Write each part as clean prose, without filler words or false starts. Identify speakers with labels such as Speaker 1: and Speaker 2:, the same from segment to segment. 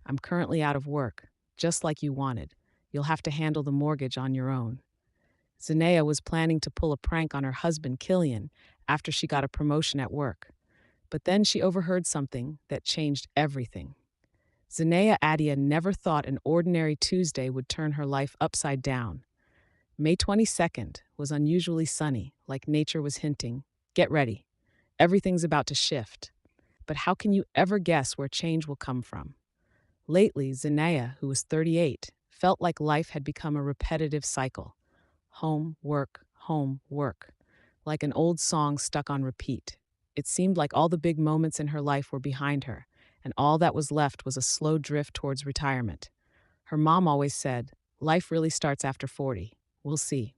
Speaker 1: I'm currently out of work, just like you wanted. You'll have to handle the mortgage on your own. Zanea was planning to pull a prank on her husband, Killian, after she got a promotion at work. But then she overheard something that changed everything. Zanea Adia never thought an ordinary Tuesday would turn her life upside down. May 22nd was unusually sunny, like nature was hinting, get ready. Everything's about to shift. But how can you ever guess where change will come from? Lately, Zanea, who was 38, felt like life had become a repetitive cycle. Home, work, like an old song stuck on repeat. It seemed like all the big moments in her life were behind her, and all that was left was a slow drift towards retirement. Her mom always said, life really starts after 40. We'll see.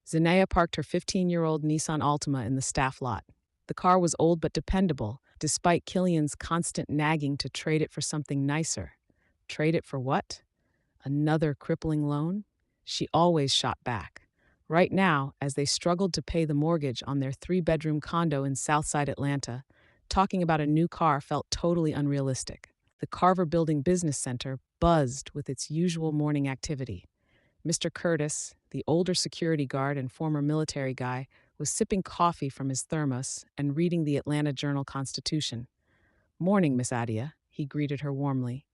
Speaker 1: Zanea parked her 15-year-old Nissan Altima in the staff lot. The car was old but dependable, despite Killian's constant nagging to trade it for something nicer. Trade it for what? Another crippling loan? She always shot back. Right now, as they struggled to pay the mortgage on their three-bedroom condo in Southside Atlanta, talking about a new car felt totally unrealistic. The Carver Building Business Center buzzed with its usual morning activity. Mr. Curtis, the older security guard and former military guy, was sipping coffee from his thermos and reading the Atlanta Journal-Constitution. "Morning, Miss Adia," he greeted her warmly.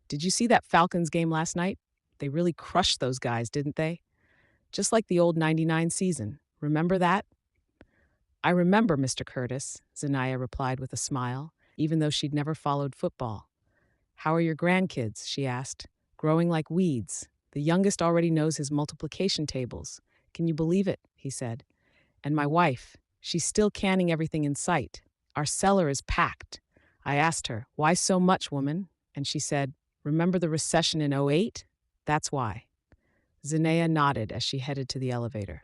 Speaker 1: "Did you see that Falcons game last night? They really crushed those guys, didn't they? Just like the old '99 season. Remember that?" "I remember, Mr. Curtis," Zanaya replied with a smile, even though she'd never followed football. "How are your grandkids?" she asked. "Growing like weeds. The youngest already knows his multiplication tables. Can you believe it?" he said. "And my wife, she's still canning everything in sight. Our cellar is packed." I asked her, "Why so much, woman?" And she said, "Remember the recession in '08? That's why." Zanea nodded as she headed to the elevator.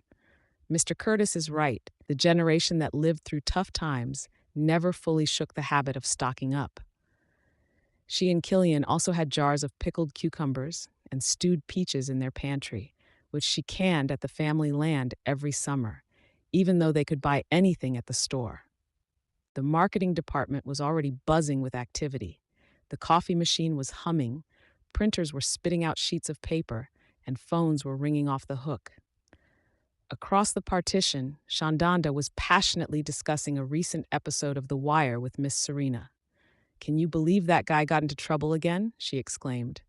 Speaker 1: Mr. Curtis is right. The generation that lived through tough times never fully shook the habit of stocking up. She and Killian also had jars of pickled cucumbers and stewed peaches in their pantry, which she canned at the family land every summer, even though they could buy anything at the store. The marketing department was already buzzing with activity. The coffee machine was humming, printers were spitting out sheets of paper, and phones were ringing off the hook. Across the partition, Shandanda was passionately discussing a recent episode of The Wire with Miss Serena. "Can you believe that guy got into trouble again?" she exclaimed.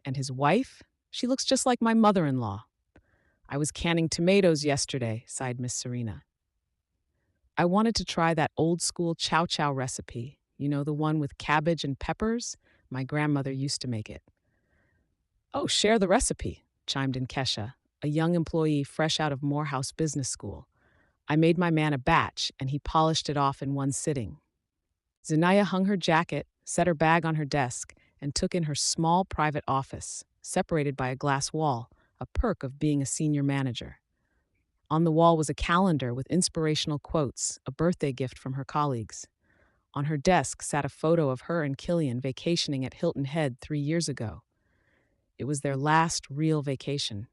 Speaker 1: "And his wife? She looks just like my mother-in-law." "I was canning tomatoes yesterday," sighed Miss Serena. "I wanted to try that old-school chow chow recipe, the one with cabbage and peppers. My grandmother used to make it." "Oh, share the recipe," chimed in Kesha, a young employee fresh out of Morehouse Business School. "I made my man a batch, and he polished it off in one sitting." Zanaya hung her jacket, set her bag on her desk, and took in her small private office, separated by a glass wall, a perk of being a senior manager. On the wall was a calendar with inspirational quotes, a birthday gift from her colleagues. On her desk sat a photo of her and Killian vacationing at Hilton Head 3 years ago. It was their last real vacation.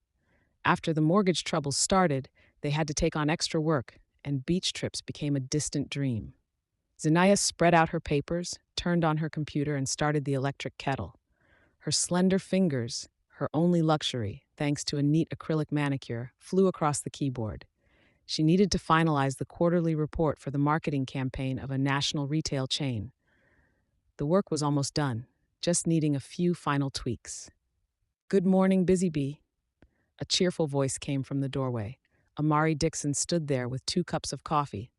Speaker 1: After the mortgage troubles started, they had to take on extra work, and beach trips became a distant dream. Zanaya spread out her papers, turned on her computer, and started the electric kettle. Her slender fingers, her only luxury, thanks to a neat acrylic manicure, flew across the keyboard. She needed to finalize the quarterly report for the marketing campaign of a national retail chain. The work was almost done, just needing a few final tweaks. "Good morning, Busy Bee." A cheerful voice came from the doorway. Amari Dixon stood there with 2 cups of coffee.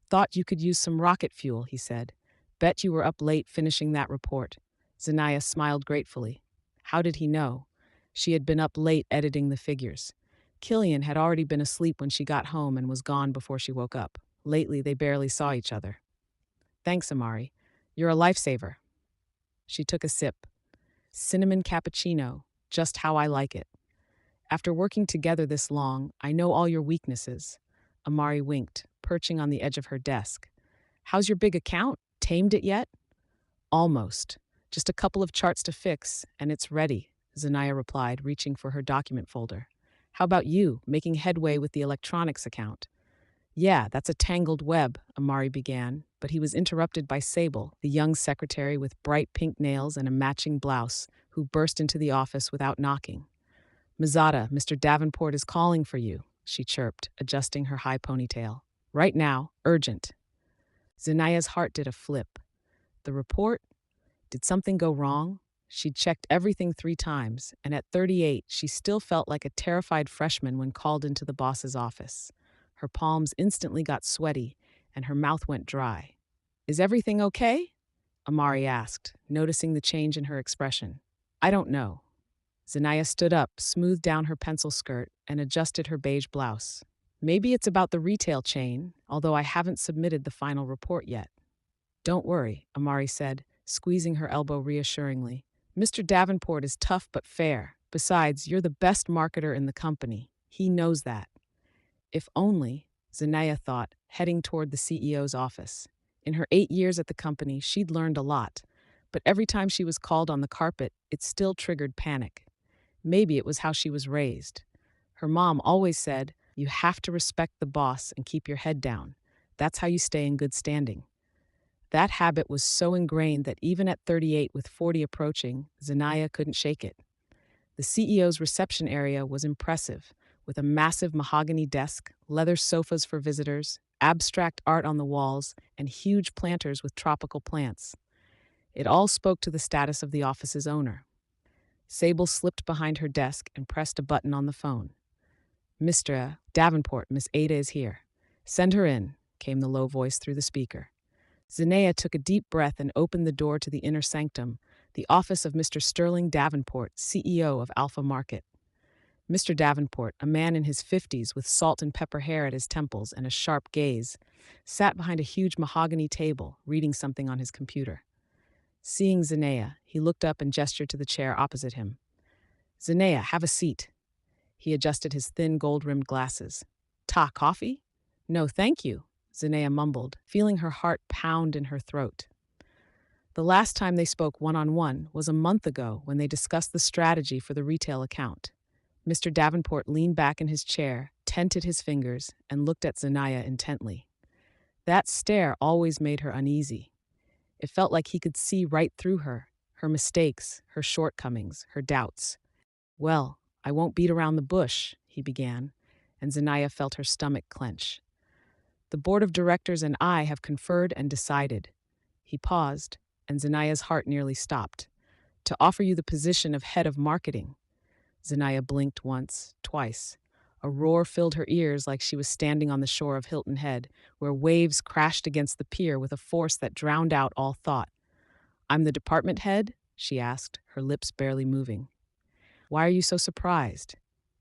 Speaker 1: "Thought you could use some rocket fuel," he said. "Bet you were up late finishing that report." Zanaya smiled gratefully. How did he know? She had been up late editing the figures. Killian had already been asleep when she got home and was gone before she woke up. Lately, they barely saw each other. "Thanks, Amari. You're a lifesaver." She took a sip. "Cinnamon cappuccino, just how I like it. After working together this long, I know all your weaknesses." Amari winked, perching on the edge of her desk. "How's your big account? Tamed it yet?" "Almost. Just a couple of charts to fix, and it's ready," Zanaya replied, reaching for her document folder. "How about you, making headway with the electronics account?" Yeah, that's a tangled web, Amari began, but he was interrupted by Sable, the young secretary with bright pink nails and a matching blouse, who burst into the office without knocking. Mizada, Mr. Davenport is calling for you, she chirped, adjusting her high ponytail. Right now, urgent. Zanaya's heart did a flip. The report? Did something go wrong? She'd checked everything 3 times, and at 38, she still felt like a terrified freshman when called into the boss's office. Her palms instantly got sweaty, and her mouth went dry. Is everything okay? Amari asked, noticing the change in her expression. I don't know. Zanaya stood up, smoothed down her pencil skirt, and adjusted her beige blouse. Maybe it's about the retail chain, although I haven't submitted the final report yet. Don't worry, Amari said, squeezing her elbow reassuringly. Mr. Davenport is tough but fair. Besides, you're the best marketer in the company. He knows that. If only, Zanaya thought, heading toward the CEO's office. In her 8 years at the company, she'd learned a lot, but every time she was called on the carpet, it still triggered panic. Maybe it was how she was raised. Her mom always said, you have to respect the boss and keep your head down. That's how you stay in good standing. That habit was so ingrained that even at 38 with 40 approaching, Zanaya couldn't shake it. The CEO's reception area was impressive, with a massive mahogany desk, leather sofas for visitors, abstract art on the walls, and huge planters with tropical plants. It all spoke to the status of the office's owner. Sable slipped behind her desk and pressed a button on the phone. Mr. Davenport, Miss Ada is here. Send her in, came the low voice through the speaker. Zanaya took a deep breath and opened the door to the inner sanctum, the office of Mr. Sterling Davenport, CEO of Alpha Market. Mr. Davenport, a man in his 50s with salt and pepper hair at his temples and a sharp gaze, sat behind a huge mahogany table, reading something on his computer. Seeing Zanaya, he looked up and gestured to the chair opposite him. Zanaya, have a seat. He adjusted his thin gold-rimmed glasses. Ta, coffee? No, thank you, Zanaya mumbled, feeling her heart pound in her throat. The last time they spoke one-on-one was a month ago when they discussed the strategy for the retail account. Mr. Davenport leaned back in his chair, tented his fingers, and looked at Zanaya intently. That stare always made her uneasy. It felt like he could see right through her mistakes, her shortcomings, her doubts. Well, I won't beat around the bush, he began, and Zanaya felt her stomach clench. The board of directors and I have conferred and decided. He paused, and Zanaya's heart nearly stopped. To offer you the position of head of marketing. Zanaya blinked once, twice. A roar filled her ears like she was standing on the shore of Hilton Head, where waves crashed against the pier with a force that drowned out all thought. I'm the department head? She asked, her lips barely moving. Why are you so surprised?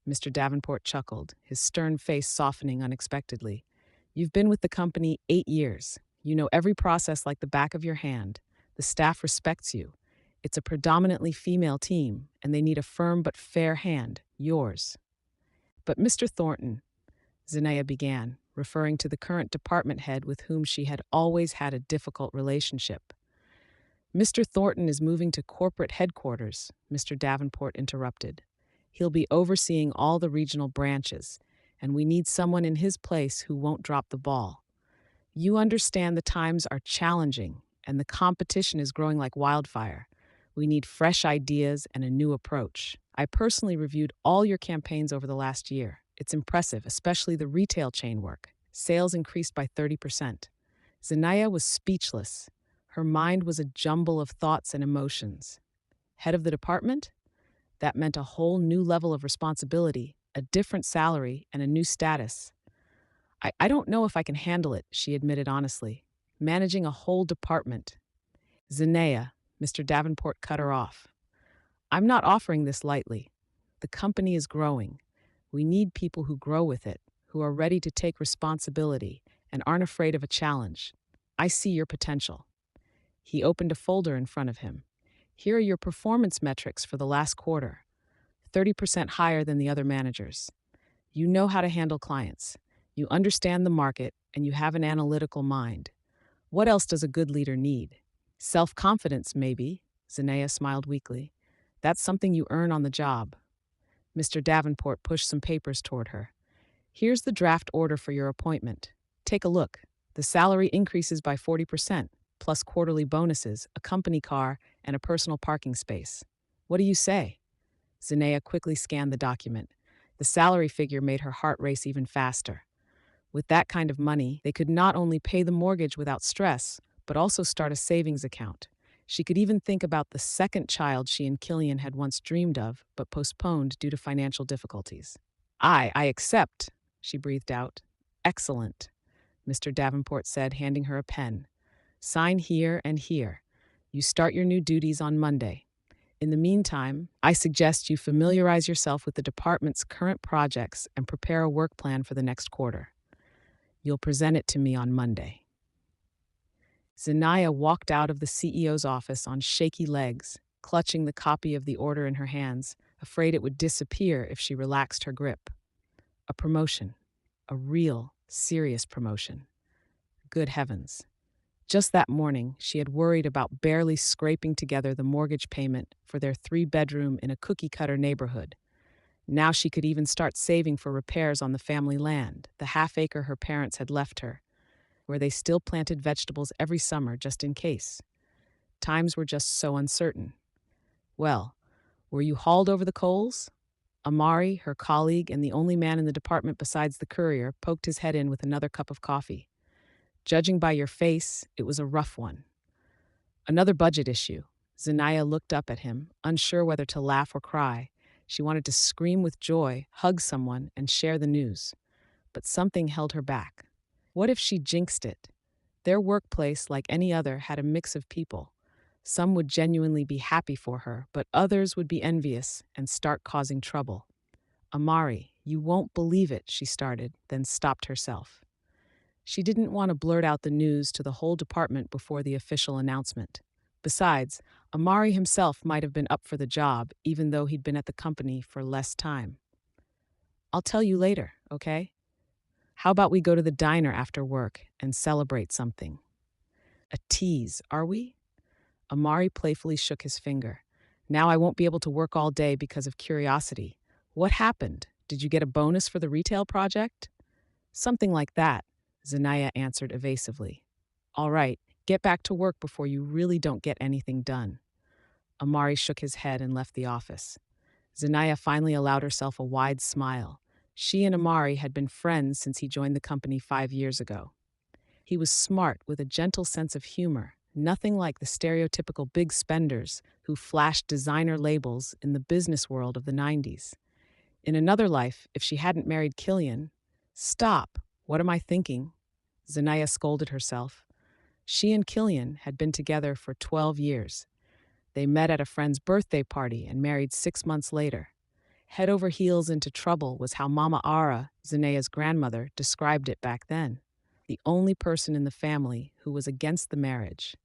Speaker 1: Mr. Davenport chuckled, his stern face softening unexpectedly. You've been with the company 8 years. You know every process like the back of your hand. The staff respects you. It's a predominantly female team, and they need a firm but fair hand, yours. But Mr. Thornton, Zanaya began, referring to the current department head with whom she had always had a difficult relationship. Mr. Thornton is moving to corporate headquarters, Mr. Davenport interrupted. He'll be overseeing all the regional branches, and we need someone in his place who won't drop the ball. You understand the times are challenging, and the competition is growing like wildfire. We need fresh ideas and a new approach. I personally reviewed all your campaigns over the last year. It's impressive, especially the retail chain work. Sales increased by 30%. Zanaya was speechless. Her mind was a jumble of thoughts and emotions. Head of the department? That meant a whole new level of responsibility, a different salary, and a new status. I don't know if I can handle it, she admitted honestly. Managing a whole department. Zanaya, Mr. Davenport cut her off. I'm not offering this lightly. The company is growing. We need people who grow with it, who are ready to take responsibility and aren't afraid of a challenge. I see your potential. He opened a folder in front of him. Here are your performance metrics for the last quarter, 30% higher than the other managers. You know how to handle clients. You understand the market, and you have an analytical mind. What else does a good leader need? Self-confidence, maybe, Zanaya smiled weakly. That's something you earn on the job. Mr. Davenport pushed some papers toward her. Here's the draft order for your appointment. Take a look. The salary increases by 40%, plus quarterly bonuses, a company car, and a personal parking space. What do you say? Zinaya quickly scanned the document. The salary figure made her heart race even faster. With that kind of money, they could not only pay the mortgage without stress, but also start a savings account. She could even think about the second child she and Killian had once dreamed of, but postponed due to financial difficulties. I accept, she breathed out. Excellent, Mr. Davenport said, handing her a pen. Sign here and here. You start your new duties on Monday. In the meantime, I suggest you familiarize yourself with the department's current projects and prepare a work plan for the next quarter. You'll present it to me on Monday. Zinaya walked out of the CEO's office on shaky legs, clutching the copy of the order in her hands, afraid it would disappear if she relaxed her grip. A promotion. A real, serious promotion. Good heavens. Just that morning, she had worried about barely scraping together the mortgage payment for their 3-bedroom in a cookie-cutter neighborhood. Now she could even start saving for repairs on the family land, the half-acre her parents had left her, where they still planted vegetables every summer just in case. Times were just so uncertain. Well, were you hauled over the coals? Amari, her colleague and the only man in the department besides the courier, poked his head in with another cup of coffee. Judging by your face, it was a rough one. Another budget issue. Zinaya looked up at him, unsure whether to laugh or cry. She wanted to scream with joy, hug someone, and share the news. But something held her back. What if she jinxed it? Their workplace, like any other, had a mix of people. Some would genuinely be happy for her, but others would be envious and start causing trouble. Amari, you won't believe it, she started, then stopped herself. She didn't want to blurt out the news to the whole department before the official announcement. Besides, Amari himself might have been up for the job, even though he'd been at the company for less time. I'll tell you later, okay? How about we go to the diner after work and celebrate something? A tease, are we? Amari playfully shook his finger. Now I won't be able to work all day because of curiosity. What happened? Did you get a bonus for the retail project? Something like that, Zinaya answered evasively. All right, get back to work before you really don't get anything done. Amari shook his head and left the office. Zinaya finally allowed herself a wide smile. She and Amari had been friends since he joined the company 5 years ago. He was smart with a gentle sense of humor, nothing like the stereotypical big spenders who flashed designer labels in the business world of the 90s. In another life, if she hadn't married Killian— Stop! What am I thinking? Zinaya scolded herself. She and Killian had been together for 12 years. They met at a friend's birthday party and married 6 months later. Head over heels into trouble was how Mama Ara, Zinaya's grandmother, described it back then. The only person in the family who was against the marriage.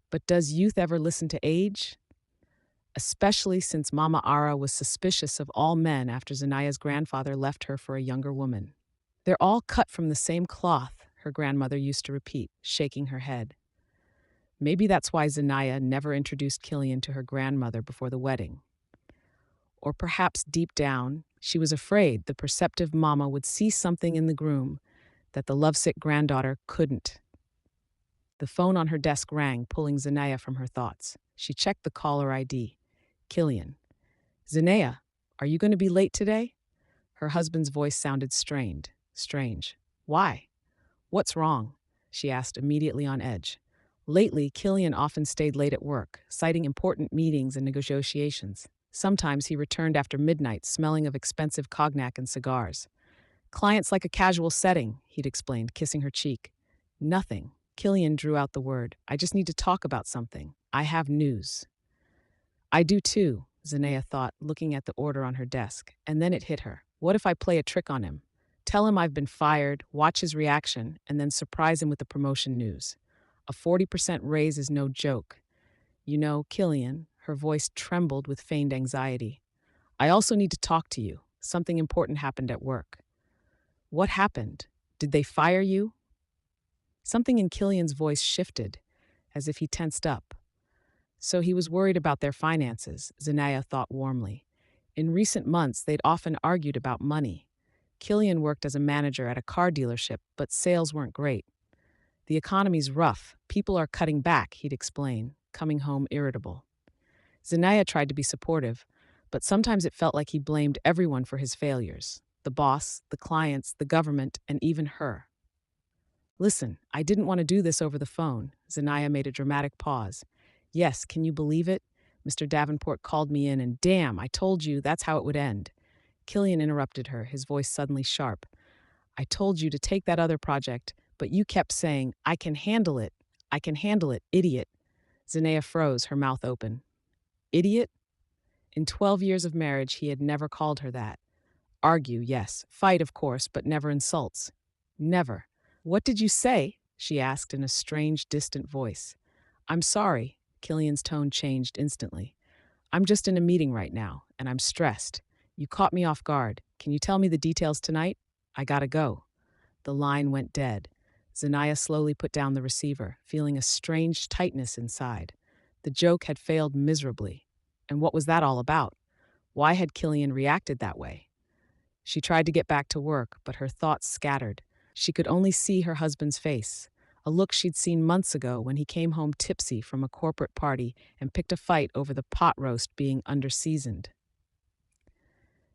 Speaker 1: But does youth ever listen to age? Especially since Mama Ara was suspicious of all men after Zinaya's grandfather left her for a younger woman. They're all cut from the same cloth, her grandmother used to repeat, shaking her head. Maybe that's why Zinaya never introduced Killian to her grandmother before the wedding. Or perhaps deep down, she was afraid the perceptive mama would see something in the groom that the lovesick granddaughter couldn't. The phone on her desk rang, pulling Zinaya from her thoughts. She checked the caller ID. Killian. Zinaya, are you going to be late today? Her husband's voice sounded strained. Strange. Why? What's wrong? She asked, immediately on edge. Lately, Killian often stayed late at work, citing important meetings and negotiations. Sometimes he returned after midnight, smelling of expensive cognac and cigars. Clients like a casual setting, he'd explained, kissing her cheek. Nothing. Killian drew out the word. I just need to talk about something. I have news. I do too, Zinaya thought, looking at the order on her desk. And then it hit her. What if I play a trick on him? Tell him I've been fired, watch his reaction, and then surprise him with the promotion news. A 40% raise is no joke. You know, Killian, her voice trembled with feigned anxiety. I also need to talk to you. Something important happened at work. What happened? Did they fire you? Something in Killian's voice shifted, as if he tensed up. So he was worried about their finances, Zinaya thought warmly. In recent months, they'd often argued about money. Killian worked as a manager at a car dealership, but sales weren't great. The economy's rough. People are cutting back, he'd explain, coming home irritable. Zanaya tried to be supportive, but sometimes it felt like he blamed everyone for his failures: the boss, the clients, the government, and even her. Listen, I didn't want to do this over the phone. Zanaya made a dramatic pause. Yes, can you believe it? Mr. Davenport called me in, and damn, I told you that's how it would end. Killian interrupted her, his voice suddenly sharp. I told you to take that other project, but you kept saying, I can handle it. I can handle it, idiot. Zanaya froze, her mouth open. Idiot? In 12 years of marriage, he had never called her that. Argue, yes. Fight, of course, but never insults. Never. What did you say? She asked in a strange, distant voice. I'm sorry. Killian's tone changed instantly. I'm just in a meeting right now, and I'm stressed. You caught me off guard. Can you tell me the details tonight? I gotta go. The line went dead. Zanaya slowly put down the receiver, feeling a strange tightness inside. The joke had failed miserably. And what was that all about? Why had Killian reacted that way? She tried to get back to work, but her thoughts scattered. She could only see her husband's face, a look she'd seen months ago when he came home tipsy from a corporate party and picked a fight over the pot roast being underseasoned.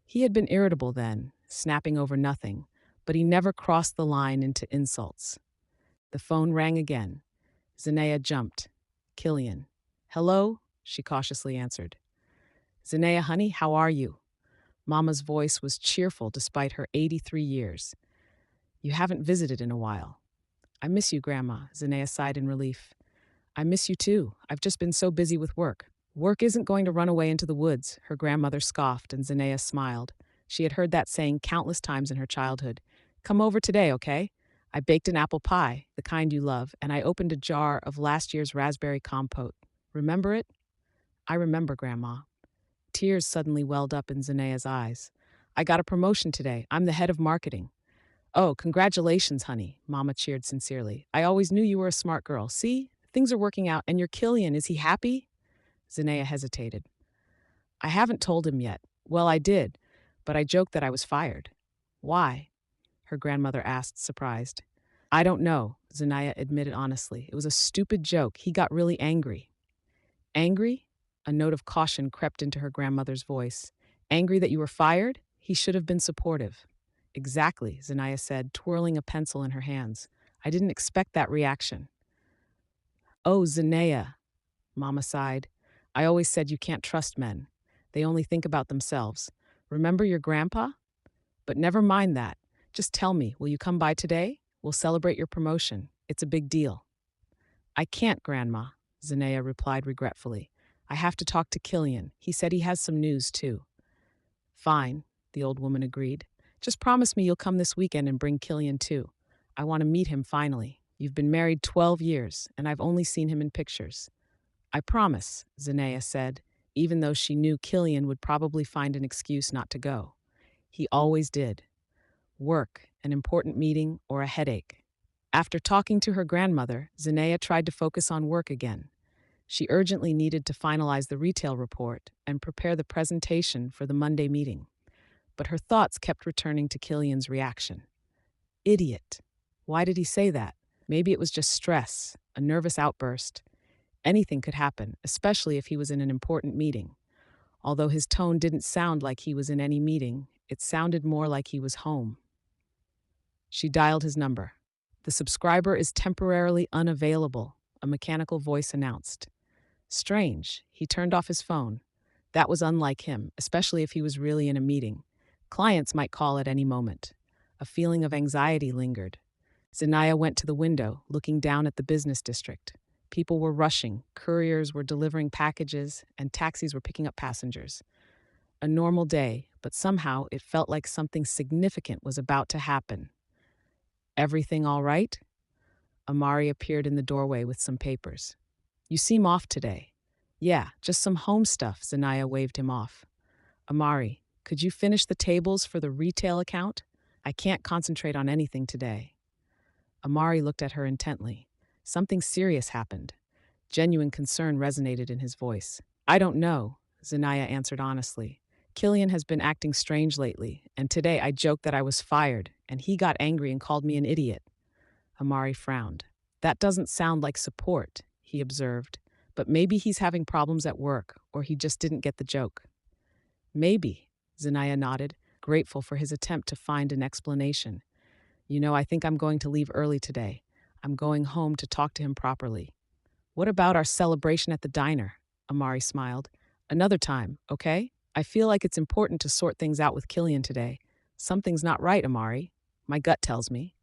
Speaker 1: He had been irritable then, snapping over nothing, but he never crossed the line into insults. The phone rang again. Zanaya jumped. Killian. Hello? She cautiously answered. Zanaya, honey, how are you? Mama's voice was cheerful despite her 83 years. You haven't visited in a while. I miss you, Grandma, Zanaya sighed in relief. I miss you too. I've just been so busy with work. Work isn't going to run away into the woods, her grandmother scoffed, and Zanaya smiled. She had heard that saying countless times in her childhood. Come over today, okay? I baked an apple pie, the kind you love, and I opened a jar of last year's raspberry compote. Remember it? I remember, Grandma. Tears suddenly welled up in Zanaya's eyes. I got a promotion today. I'm the head of marketing. Oh, congratulations, honey, Mama cheered sincerely. I always knew you were a smart girl. See? Things are working out, and your Killian, is he happy? Zanaya hesitated. I haven't told him yet. Well, I did, but I joked that I was fired. Why? Her grandmother asked, surprised. I don't know, Zanaya admitted honestly. It was a stupid joke. He got really angry. Angry? A note of caution crept into her grandmother's voice. Angry that you were fired? He should have been supportive. Exactly, Zanaya said, twirling a pencil in her hands. I didn't expect that reaction. Oh, Zanaya, Mama sighed. I always said you can't trust men. They only think about themselves. Remember your grandpa? But never mind that. Just tell me, will you come by today? We'll celebrate your promotion. It's a big deal. I can't, Grandma, Zanaya replied regretfully. I have to talk to Killian. He said he has some news, too. Fine, the old woman agreed. Just promise me you'll come this weekend and bring Killian, too. I want to meet him finally. You've been married 12 years, and I've only seen him in pictures. I promise, Zanaya said, even though she knew Killian would probably find an excuse not to go. He always did. Work, an important meeting, or a headache. After talking to her grandmother, Zanaya tried to focus on work again. She urgently needed to finalize the retail report and prepare the presentation for the Monday meeting. But her thoughts kept returning to Killian's reaction. Idiot. Why did he say that? Maybe it was just stress, a nervous outburst. Anything could happen, especially if he was in an important meeting. Although his tone didn't sound like he was in any meeting, it sounded more like he was home. She dialed his number. The subscriber is temporarily unavailable, a mechanical voice announced. Strange, he turned off his phone. That was unlike him, especially if he was really in a meeting. Clients might call at any moment. A feeling of anxiety lingered. Zanaya went to the window, looking down at the business district. People were rushing, couriers were delivering packages, and taxis were picking up passengers. A normal day, but somehow it felt like something significant was about to happen. Everything all right? Amari appeared in the doorway with some papers. You seem off today. Yeah, just some home stuff, Zanaya waved him off. Amari, could you finish the tables for the retail account? I can't concentrate on anything today. Amari looked at her intently. Something serious happened. Genuine concern resonated in his voice. I don't know, Zanaya answered honestly. Killian has been acting strange lately, and today I joked that I was fired, and he got angry and called me an idiot. Amari frowned. That doesn't sound like support, he observed, but maybe he's having problems at work, or he just didn't get the joke. Maybe, Zanaya nodded, grateful for his attempt to find an explanation. You know, I think I'm going to leave early today. I'm going home to talk to him properly. What about our celebration at the diner? Amari smiled. Another time, okay? I feel like it's important to sort things out with Killian today. Something's not right, Amari. My gut tells me.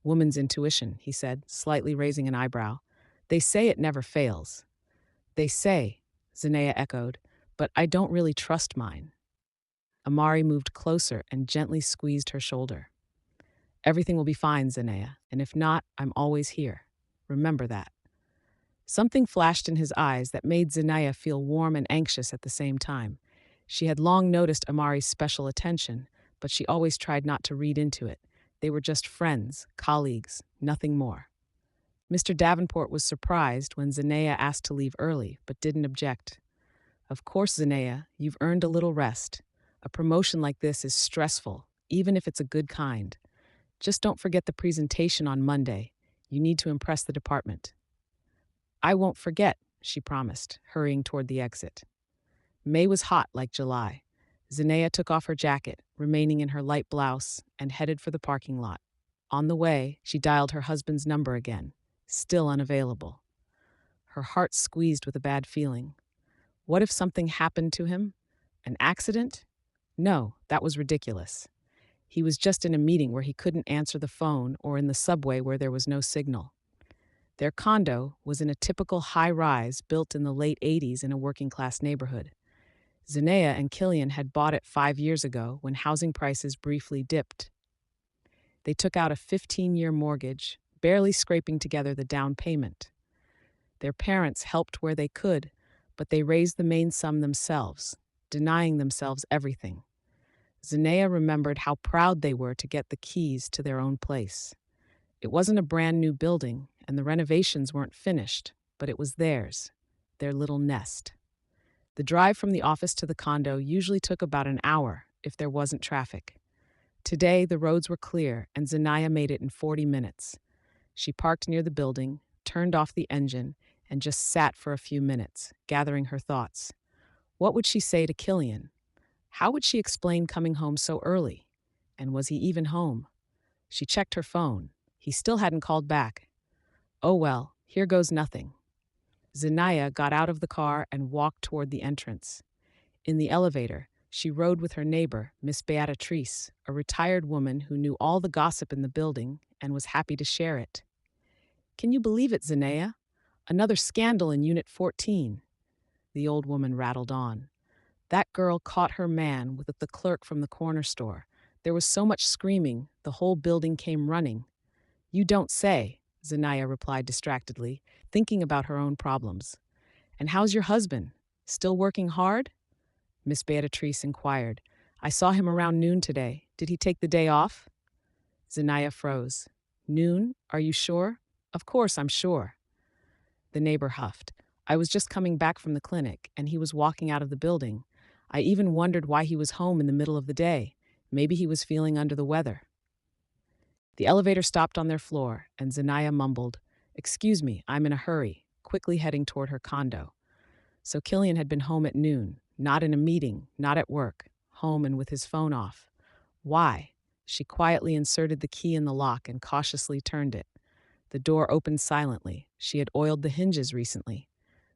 Speaker 1: Woman's intuition, he said, slightly raising an eyebrow. They say it never fails. They say, Zanea echoed, but I don't really trust mine. Amari moved closer and gently squeezed her shoulder. Everything will be fine, Zanea, and if not, I'm always here. Remember that. Something flashed in his eyes that made Zanaya feel warm and anxious at the same time. She had long noticed Amari's special attention, but she always tried not to read into it. They were just friends, colleagues, nothing more. Mr. Davenport was surprised when Zanaya asked to leave early, but didn't object. Of course, Zanaya, you've earned a little rest. A promotion like this is stressful, even if it's a good kind. Just don't forget the presentation on Monday. You need to impress the department. I won't forget, she promised, hurrying toward the exit. May was hot like July. Zanea took off her jacket, remaining in her light blouse, and headed for the parking lot. On the way, she dialed her husband's number again, still unavailable. Her heart squeezed with a bad feeling. What if something happened to him? An accident? No, that was ridiculous. He was just in a meeting where he couldn't answer the phone or in the subway where there was no signal. Their condo was in a typical high-rise built in the late 80s in a working-class neighborhood. Zanea and Killian had bought it 5 years ago when housing prices briefly dipped. They took out a 15-year mortgage, barely scraping together the down payment. Their parents helped where they could, but they raised the main sum themselves, denying themselves everything. Zanea remembered how proud they were to get the keys to their own place. It wasn't a brand new building, and the renovations weren't finished, but it was theirs, their little nest. The drive from the office to the condo usually took about an hour if there wasn't traffic. Today, the roads were clear, and Zanaya made it in 40 minutes. She parked near the building, turned off the engine, and just sat for a few minutes, gathering her thoughts. What would she say to Killian? How would she explain coming home so early? And was he even home? She checked her phone. He still hadn't called back. Oh well, here goes nothing. Zanaya got out of the car and walked toward the entrance. In the elevator, she rode with her neighbor, Miss Beatrice, a retired woman who knew all the gossip in the building and was happy to share it. Can you believe it, Zanaya? Another scandal in Unit 14. The old woman rattled on. That girl caught her man with the clerk from the corner store. There was so much screaming, the whole building came running. You don't say, Zanaya replied distractedly, thinking about her own problems. And how's your husband? Still working hard? Miss Beatrice inquired. I saw him around noon today. Did he take the day off? Zanaya froze. Noon? Are you sure? Of course I'm sure. The neighbor huffed. I was just coming back from the clinic, and he was walking out of the building. I even wondered why he was home in the middle of the day. Maybe he was feeling under the weather. The elevator stopped on their floor, and Zanaya mumbled, Excuse me, I'm in a hurry, quickly heading toward her condo. So Killian had been home at noon, not in a meeting, not at work, home and with his phone off. Why? She quietly inserted the key in the lock and cautiously turned it. The door opened silently. She had oiled the hinges recently.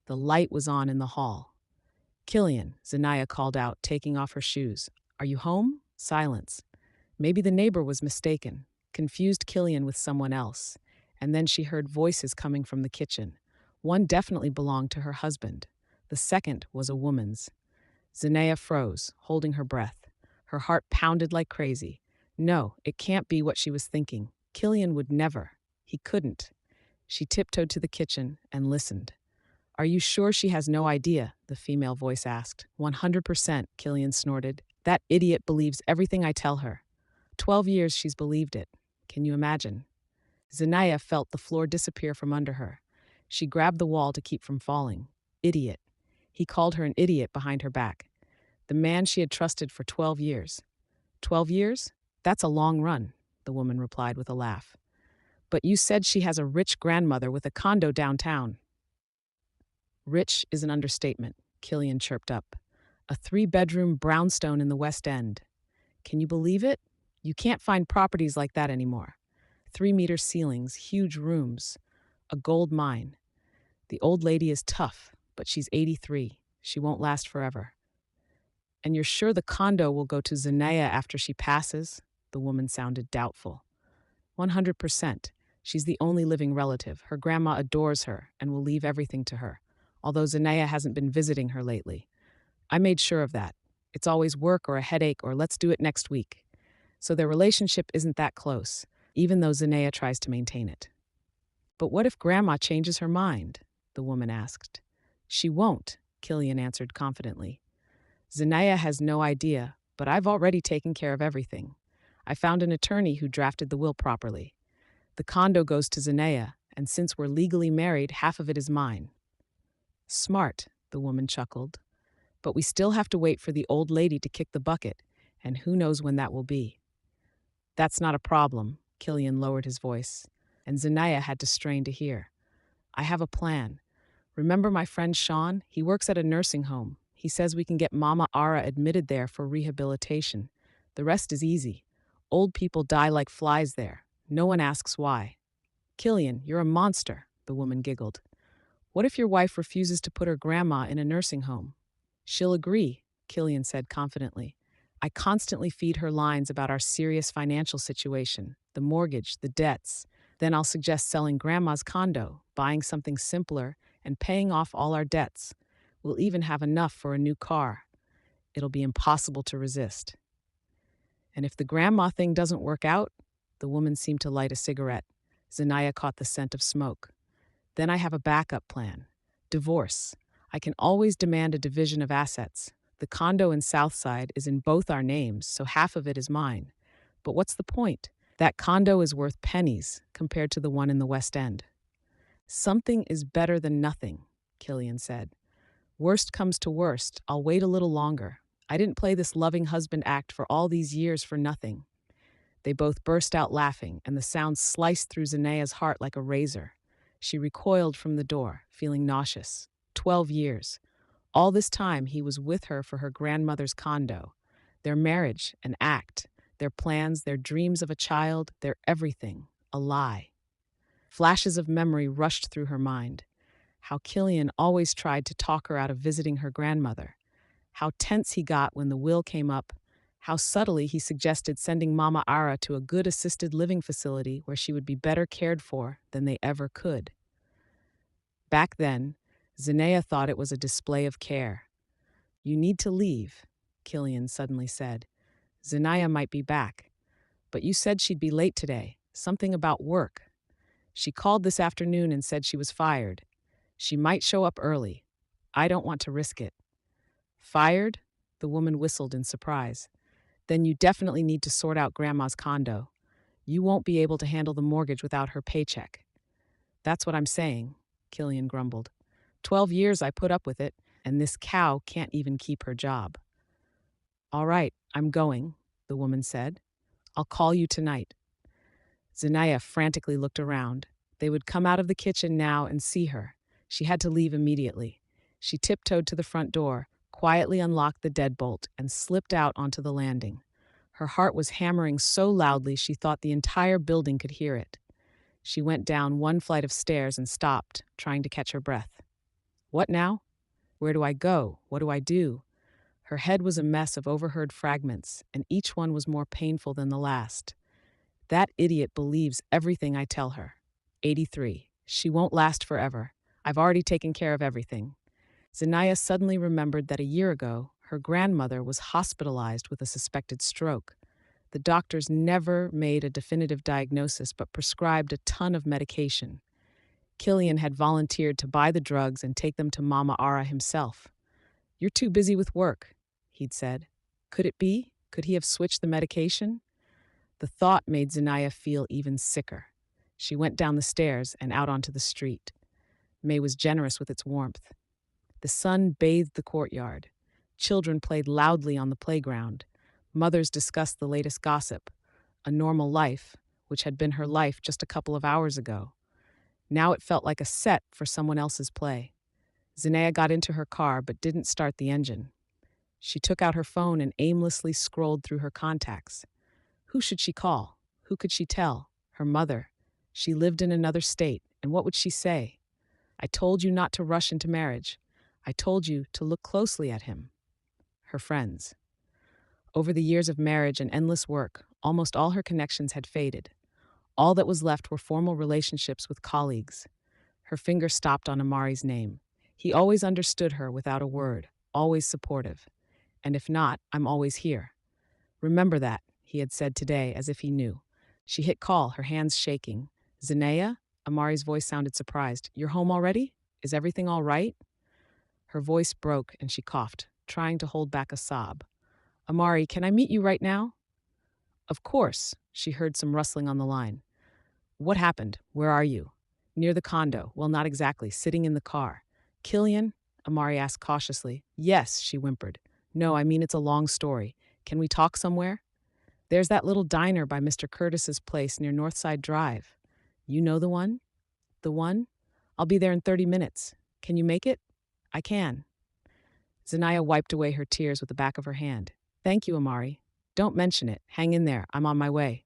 Speaker 1: The light was on in the hall. Killian, Zanaya called out, taking off her shoes. Are you home? Silence. Maybe the neighbor was mistaken, confused Killian with someone else. And then she heard voices coming from the kitchen. One definitely belonged to her husband. The second was a woman's. Zanaya froze, holding her breath. Her heart pounded like crazy. No, it can't be what she was thinking. Killian would never. He couldn't. She tiptoed to the kitchen and listened. Are you sure she has no idea? The female voice asked. 100%, Killian snorted. That idiot believes everything I tell her. 12 years she's believed it. Can you imagine? Zanaya felt the floor disappear from under her. She grabbed the wall to keep from falling. Idiot. He called her an idiot behind her back. the man she had trusted for 12 years. 12 years? That's a long run, the woman replied with a laugh. But you said she has a rich grandmother with a condo downtown. Rich is an understatement, Killian chirped up. A 3-bedroom brownstone in the West End. Can you believe it? You can't find properties like that anymore. 3-meter ceilings, huge rooms, a gold mine. The old lady is tough, but she's 83. She won't last forever. And you're sure the condo will go to Zanaya after she passes? The woman sounded doubtful. 100%. She's the only living relative. Her grandma adores her and will leave everything to her, although Zanaya hasn't been visiting her lately. I made sure of that. It's always work or a headache or let's do it next week. So their relationship isn't that close, even though Zanaya tries to maintain it. But what if Grandma changes her mind? The woman asked. She won't, Killian answered confidently. Zanaya has no idea, but I've already taken care of everything. I found an attorney who drafted the will properly. The condo goes to Zanaya, and since we're legally married, half of it is mine. Smart, the woman chuckled. But we still have to wait for the old lady to kick the bucket, and who knows when that will be. That's not a problem, Killian lowered his voice, and Zanaya had to strain to hear. I have a plan. Remember my friend Sean? He works at a nursing home. He says we can get Mama Ara admitted there for rehabilitation. The rest is easy. Old people die like flies there. No one asks why. Killian, you're a monster, the woman giggled. What if your wife refuses to put her grandma in a nursing home? She'll agree, Killian said confidently. I constantly feed her lines about our serious financial situation, the mortgage, the debts. Then I'll suggest selling Grandma's condo, buying something simpler, and paying off all our debts. We'll even have enough for a new car. It'll be impossible to resist. And if the grandma thing doesn't work out, the woman seemed to light a cigarette. Zanaya caught the scent of smoke. Then I have a backup plan. Divorce. I can always demand a division of assets. The condo in Southside is in both our names, so half of it is mine. But what's the point? That condo is worth pennies compared to the one in the West End. Something is better than nothing, Killian said. Worst comes to worst, I'll wait a little longer. I didn't play this loving husband act for all these years for nothing. They both burst out laughing, and the sound sliced through Zanaya's heart like a razor. She recoiled from the door, feeling nauseous. 12 years. All this time he was with her for her grandmother's condo. Their marriage, an act. Their plans, their dreams of a child, their everything, a lie. Flashes of memory rushed through her mind. How Killian always tried to talk her out of visiting her grandmother. How tense he got when the will came up. How subtly he suggested sending Mama Ara to a good assisted living facility where she would be better cared for than they ever could. Back then, Zanaya thought it was a display of care. You need to leave, Killian suddenly said. Zanaya might be back. But you said she'd be late today. Something about work. She called this afternoon and said she was fired. She might show up early. I don't want to risk it. Fired? The woman whistled in surprise. Then you definitely need to sort out Grandma's condo. You won't be able to handle the mortgage without her paycheck. That's what I'm saying, Killian grumbled. 12 years I put up with it, and this cow can't even keep her job. All right, I'm going, the woman said. I'll call you tonight. Zanaya frantically looked around. They would come out of the kitchen now and see her. She had to leave immediately. She tiptoed to the front door, quietly unlocked the deadbolt, and slipped out onto the landing. Her heart was hammering so loudly she thought the entire building could hear it. She went down one flight of stairs and stopped, trying to catch her breath. What now? Where do I go? What do I do? Her head was a mess of overheard fragments, and each one was more painful than the last. That idiot believes everything I tell her. 83. She won't last forever. I've already taken care of everything. Zanaya suddenly remembered that a year ago, her grandmother was hospitalized with a suspected stroke. The doctors never made a definitive diagnosis but prescribed a ton of medication. Killian had volunteered to buy the drugs and take them to Mama Ara himself. You're too busy with work, he'd said. Could it be? Could he have switched the medication? The thought made Zanaya feel even sicker. She went down the stairs and out onto the street. May was generous with its warmth. The sun bathed the courtyard. Children played loudly on the playground. Mothers discussed the latest gossip. A normal life, which had been her life just a couple of hours ago. Now it felt like a set for someone else's play. Zinaya got into her car but didn't start the engine. She took out her phone and aimlessly scrolled through her contacts. Who should she call? Who could she tell? Her mother. She lived in another state, and what would she say? I told you not to rush into marriage. I told you to look closely at him. Her friends. Over the years of marriage and endless work, almost all her connections had faded. All that was left were formal relationships with colleagues. Her finger stopped on Amari's name. He always understood her without a word, always supportive. And if not, I'm always here. Remember that, he had said today as if he knew. She hit call, her hands shaking. Zinaya? Amari's voice sounded surprised. You're home already? Is everything all right? Her voice broke and she coughed, trying to hold back a sob. Amari, can I meet you right now? Of course, she heard some rustling on the line. What happened? Where are you? Near the condo. Well, not exactly. Sitting in the car. Killian? Amari asked cautiously. Yes, she whimpered. No, I mean it's a long story. Can we talk somewhere? There's that little diner by Mr. Curtis's place near Northside Drive. You know the one? The one? I'll be there in 30 minutes. Can you make it? I can. Zanaya wiped away her tears with the back of her hand. Thank you, Amari. Don't mention it. Hang in there. I'm on my way.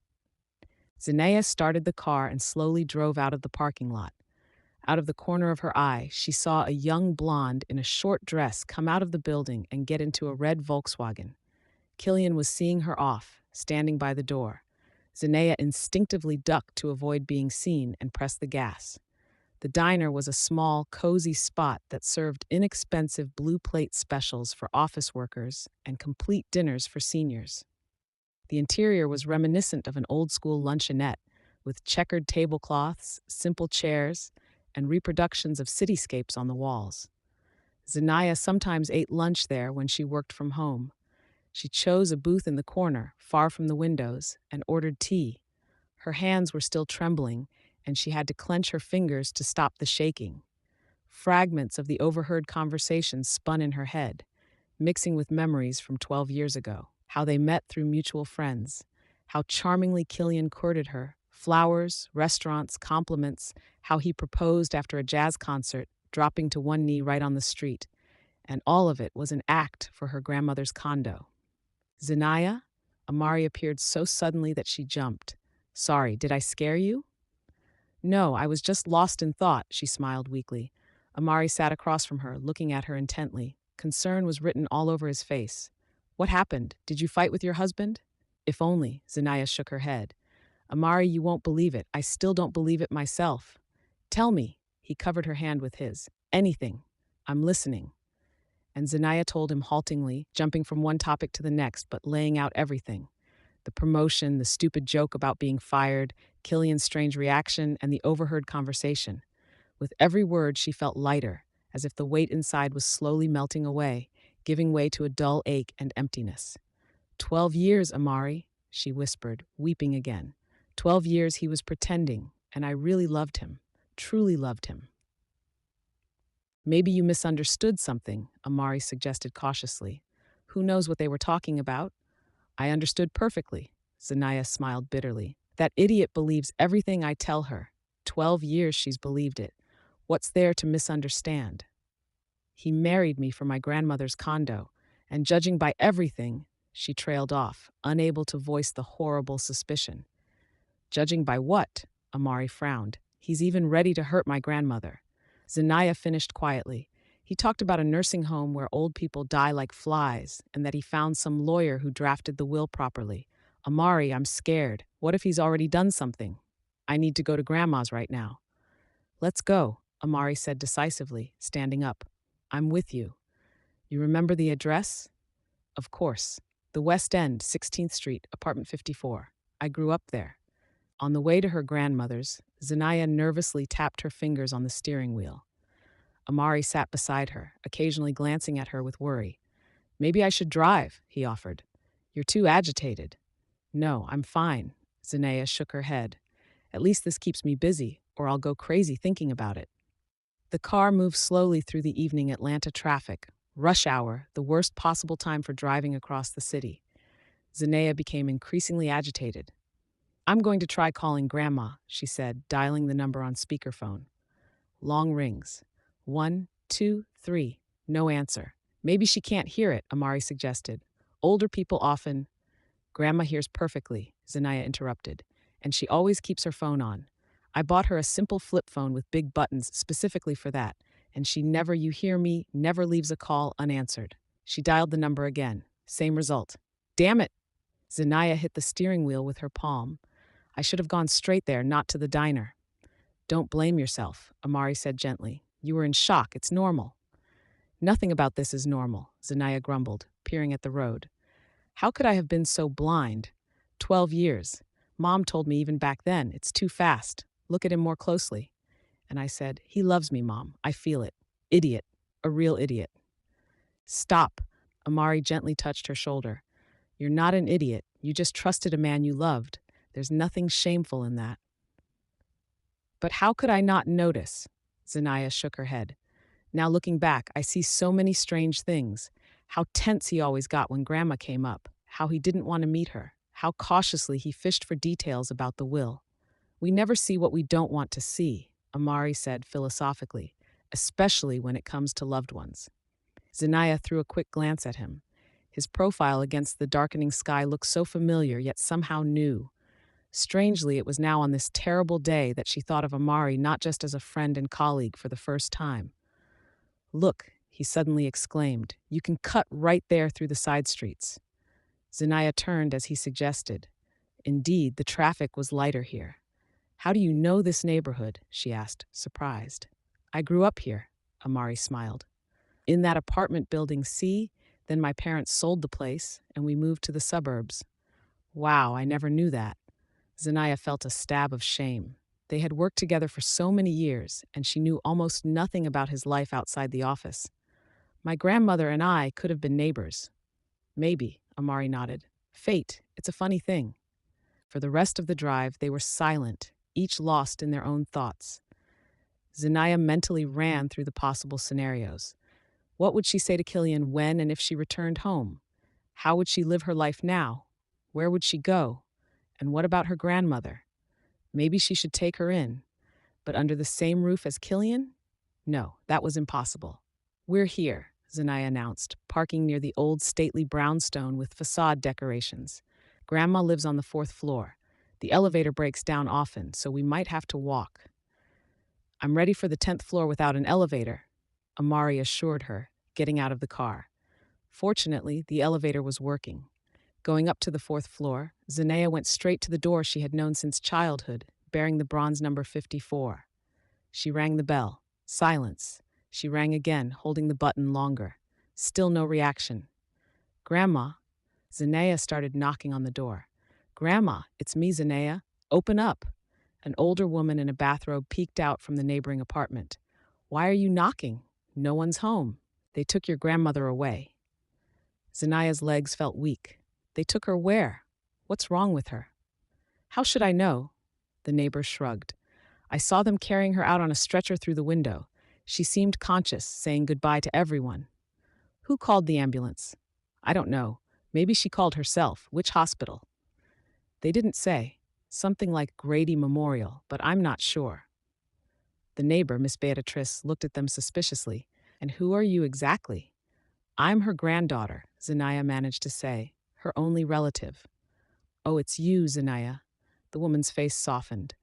Speaker 1: Zanaya started the car and slowly drove out of the parking lot. Out of the corner of her eye, she saw a young blonde in a short dress come out of the building and get into a red Volkswagen. Killian was seeing her off, standing by the door. Zanaya instinctively ducked to avoid being seen and pressed the gas. The diner was a small, cozy spot that served inexpensive blue plate specials for office workers and complete dinners for seniors. The interior was reminiscent of an old-school luncheonette, with checkered tablecloths, simple chairs, and reproductions of cityscapes on the walls. Zanaya sometimes ate lunch there when she worked from home. She chose a booth in the corner, far from the windows, and ordered tea. Her hands were still trembling, and she had to clench her fingers to stop the shaking. Fragments of the overheard conversation spun in her head, mixing with memories from 12 years ago. How they met through mutual friends. How charmingly Killian courted her. Flowers, restaurants, compliments. How he proposed after a jazz concert, dropping to one knee right on the street. And all of it was an act for her grandmother's condo. Zinaya? Amari appeared so suddenly that she jumped. Sorry, did I scare you? No, I was just lost in thought, she smiled weakly. Amari sat across from her, looking at her intently. Concern was written all over his face. What happened? Did you fight with your husband? If only, Zinaya shook her head. Amari, you won't believe it. I still don't believe it myself. Tell me. He covered her hand with his. Anything. I'm listening. And Zinaya told him haltingly, jumping from one topic to the next, but laying out everything. The promotion, the stupid joke about being fired, Killian's strange reaction, and the overheard conversation. With every word, she felt lighter, as if the weight inside was slowly melting away, giving way to a dull ache and emptiness. 12 years, Amari, she whispered, weeping again. 12 years he was pretending, and I really loved him, truly loved him. Maybe you misunderstood something, Amari suggested cautiously. Who knows what they were talking about? I understood perfectly, Zanaya smiled bitterly. That idiot believes everything I tell her. 12 years she's believed it. What's there to misunderstand? He married me for my grandmother's condo, and judging by everything, she trailed off, unable to voice the horrible suspicion. Judging by what? Amari frowned. He's even ready to hurt my grandmother. Zanaya finished quietly. He talked about a nursing home where old people die like flies, and that he found some lawyer who drafted the will properly. Amari, I'm scared. What if he's already done something? I need to go to Grandma's right now. Let's go, Amari said decisively, standing up. I'm with you. You remember the address? Of course. The West End, 16th Street, apartment 54. I grew up there. On the way to her grandmother's, Zanaya nervously tapped her fingers on the steering wheel. Amari sat beside her, occasionally glancing at her with worry. Maybe I should drive, he offered. You're too agitated. No, I'm fine, Zanaya shook her head. At least this keeps me busy, or I'll go crazy thinking about it. The car moved slowly through the evening Atlanta traffic, Rush hour, the worst possible time for driving across the city. Zanea became increasingly agitated. I'm going to try calling Grandma, she said, dialing the number on speakerphone. Long rings. 1, 2, 3. No answer. Maybe she can't hear it, Amari suggested. Older people often. Grandma hears perfectly, Zanaya interrupted, and she always keeps her phone on. I bought her a simple flip phone with big buttons specifically for that, and she never, you hear me, never leaves a call unanswered. She dialed the number again. Same result. Damn it! Zanaya hit the steering wheel with her palm. I should have gone straight there, not to the diner. Don't blame yourself, Amari said gently. You were in shock. It's normal. Nothing about this is normal, Zanaya grumbled, peering at the road. How could I have been so blind? 12 years. Mom told me even back then, it's too fast. Look at him more closely. And I said, he loves me, Mom. I feel it. Idiot. A real idiot. Stop. Amari gently touched her shoulder. You're not an idiot. You just trusted a man you loved. There's nothing shameful in that. But how could I not notice? Zanaya shook her head. Now looking back, I see so many strange things. How tense he always got when Grandma came up. How he didn't want to meet her. How cautiously he fished for details about the will. We never see what we don't want to see, Amari said philosophically, especially when it comes to loved ones. Zanaya threw a quick glance at him. His profile against the darkening sky looked so familiar, yet somehow new. Strangely, it was now on this terrible day that she thought of Amari not just as a friend and colleague for the first time. Look, he suddenly exclaimed, you can cut right there through the side streets. Zanaya turned as he suggested. Indeed, the traffic was lighter here. How do you know this neighborhood? She asked, surprised. I grew up here, Amari smiled. In that apartment building C, then my parents sold the place and we moved to the suburbs. Wow, I never knew that. Zanaya felt a stab of shame. They had worked together for so many years, and she knew almost nothing about his life outside the office. My grandmother and I could have been neighbors. Maybe, Amari nodded. Fate, it's a funny thing. For the rest of the drive, they were silent, each lost in their own thoughts. Zanaya mentally ran through the possible scenarios. What would she say to Killian when and if she returned home? How would she live her life now? Where would she go? And what about her grandmother? Maybe she should take her in. But under the same roof as Killian? No, that was impossible. We're here, Zanaya announced, parking near the old stately brownstone with facade decorations. Grandma lives on the 4th floor. The elevator breaks down often, so we might have to walk. I'm ready for the 10th floor without an elevator, Amari assured her, getting out of the car. Fortunately, the elevator was working. Going up to the 4th floor, Zanaya went straight to the door she had known since childhood, bearing the bronze number 54. She rang the bell. Silence. She rang again, holding the button longer. Still no reaction. Grandma. Zanaya started knocking on the door. Grandma, it's me, Zanaya. Open up. An older woman in a bathrobe peeked out from the neighboring apartment. Why are you knocking? No one's home. They took your grandmother away. Zanaya's legs felt weak. They took her where? What's wrong with her? How should I know? The neighbor shrugged. I saw them carrying her out on a stretcher through the window. She seemed conscious, saying goodbye to everyone. Who called the ambulance? I don't know. Maybe she called herself. Which hospital? They didn't say. Something like Grady Memorial, but I'm not sure. The neighbor, Miss Beatrice, looked at them suspiciously. And who are you exactly? I'm her granddaughter, Zanaya managed to say, her only relative. Oh, it's you, Zanaya. The woman's face softened.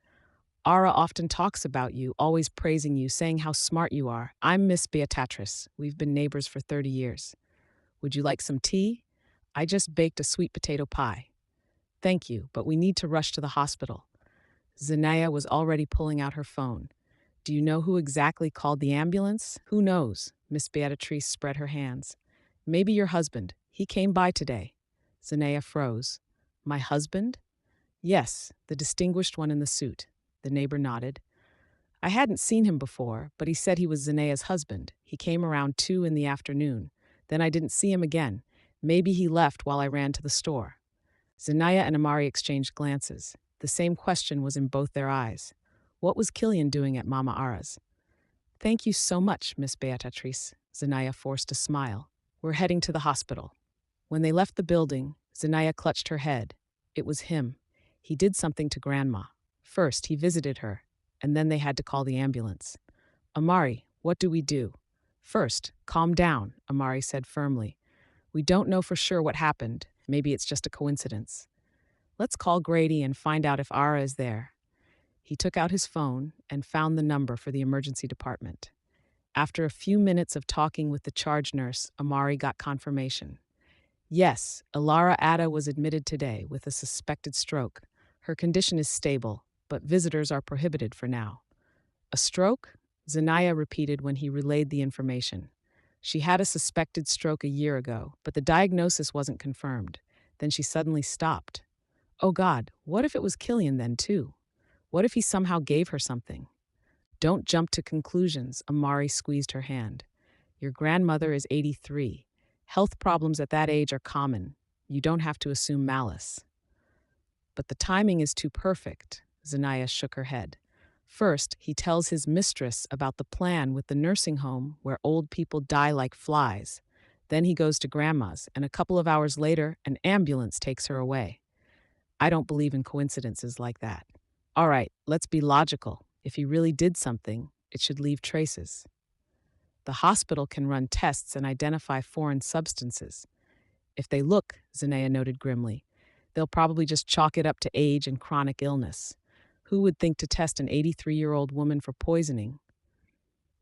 Speaker 1: Ara often talks about you, always praising you, saying how smart you are. I'm Miss Beatrice. We've been neighbors for 30 years. Would you like some tea? I just baked a sweet potato pie. Thank you, but we need to rush to the hospital. Zanaya was already pulling out her phone. Do you know who exactly called the ambulance? Who knows? Miss Beatrice spread her hands. Maybe your husband. He came by today. Zanaya froze. My husband? Yes, the distinguished one in the suit. The neighbor nodded. I hadn't seen him before, but he said he was Zanaya's husband. He came around 2 in the afternoon. Then I didn't see him again. Maybe he left while I ran to the store. Zanaya and Amari exchanged glances. The same question was in both their eyes. What was Killian doing at Mama Ara's? Thank you so much, Miss Beatrice. Zanaya forced a smile. We're heading to the hospital. When they left the building, Zanaya clutched her head. It was him. He did something to Grandma. First, he visited her, and then they had to call the ambulance. Amari, what do we do? First, calm down, Amari said firmly. We don't know for sure what happened. Maybe it's just a coincidence. Let's call Grady and find out if Ara is there. He took out his phone and found the number for the emergency department. After a few minutes of talking with the charge nurse, Amari got confirmation. Yes, Ilara Atta was admitted today with a suspected stroke. Her condition is stable, but visitors are prohibited for now. A stroke? Zanaya repeated when he relayed the information. She had a suspected stroke a year ago, but the diagnosis wasn't confirmed. Then she suddenly stopped. Oh God, what if it was Killian then too? What if he somehow gave her something? Don't jump to conclusions, Amari squeezed her hand. Your grandmother is 83. Health problems at that age are common. You don't have to assume malice. But the timing is too perfect, Zanaya shook her head. First, he tells his mistress about the plan with the nursing home where old people die like flies. Then he goes to Grandma's, and a couple of hours later, an ambulance takes her away. I don't believe in coincidences like that. All right, let's be logical. If he really did something, it should leave traces. The hospital can run tests and identify foreign substances. If they look, Zanaya noted grimly, they'll probably just chalk it up to age and chronic illness. Who would think to test an 83-year-old woman for poisoning?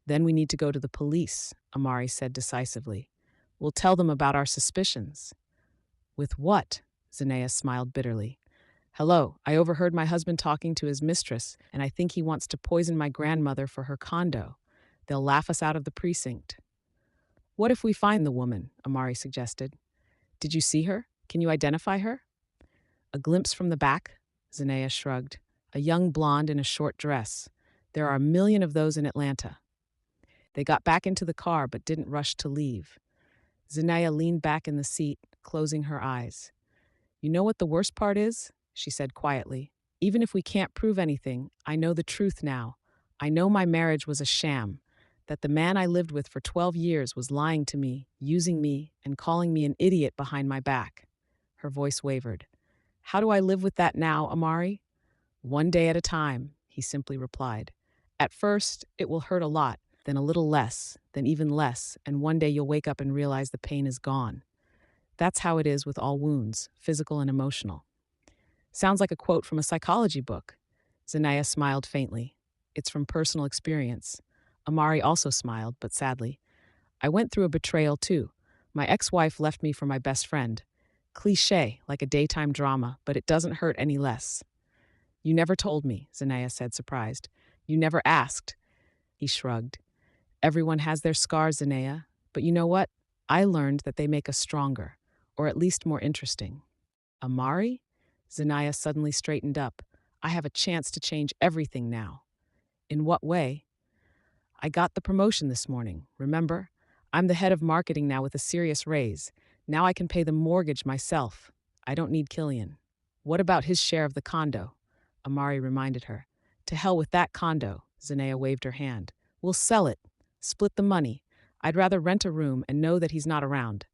Speaker 1: Then we need to go to the police, Amari said decisively. We'll tell them about our suspicions. With what? Zanaya smiled bitterly. Hello, I overheard my husband talking to his mistress, and I think he wants to poison my grandmother for her condo. They'll laugh us out of the precinct. What if we find the woman? Amari suggested. Did you see her? Can you identify her? A glimpse from the back? Zanaya shrugged. A young blonde in a short dress. There are a million of those in Atlanta. They got back into the car but didn't rush to leave. Zanaya leaned back in the seat, closing her eyes. You know what the worst part is? She said quietly. Even if we can't prove anything, I know the truth now. I know my marriage was a sham, that the man I lived with for 12 years was lying to me, using me, and calling me an idiot behind my back. Her voice wavered. How do I live with that now, Amari? One day at a time, he simply replied. At first, it will hurt a lot, then a little less, then even less, and one day you'll wake up and realize the pain is gone. That's how it is with all wounds, physical and emotional. Sounds like a quote from a psychology book. Zanaya smiled faintly. It's from personal experience. Amari also smiled, but sadly. I went through a betrayal too. My ex-wife left me for my best friend. Cliché, like a daytime drama, but it doesn't hurt any less. You never told me, Zanaya said, surprised. You never asked. He shrugged. Everyone has their scars, Zanaya, but you know what? I learned that they make us stronger, or at least more interesting. Amari? Zanaya suddenly straightened up. I have a chance to change everything now. In what way? I got the promotion this morning, remember? I'm the head of marketing now with a serious raise. Now I can pay the mortgage myself. I don't need Killian. What about his share of the condo? Amari reminded her. To hell with that condo, Zanaya waved her hand. We'll sell it. Split the money. I'd rather rent a room and know that he's not around.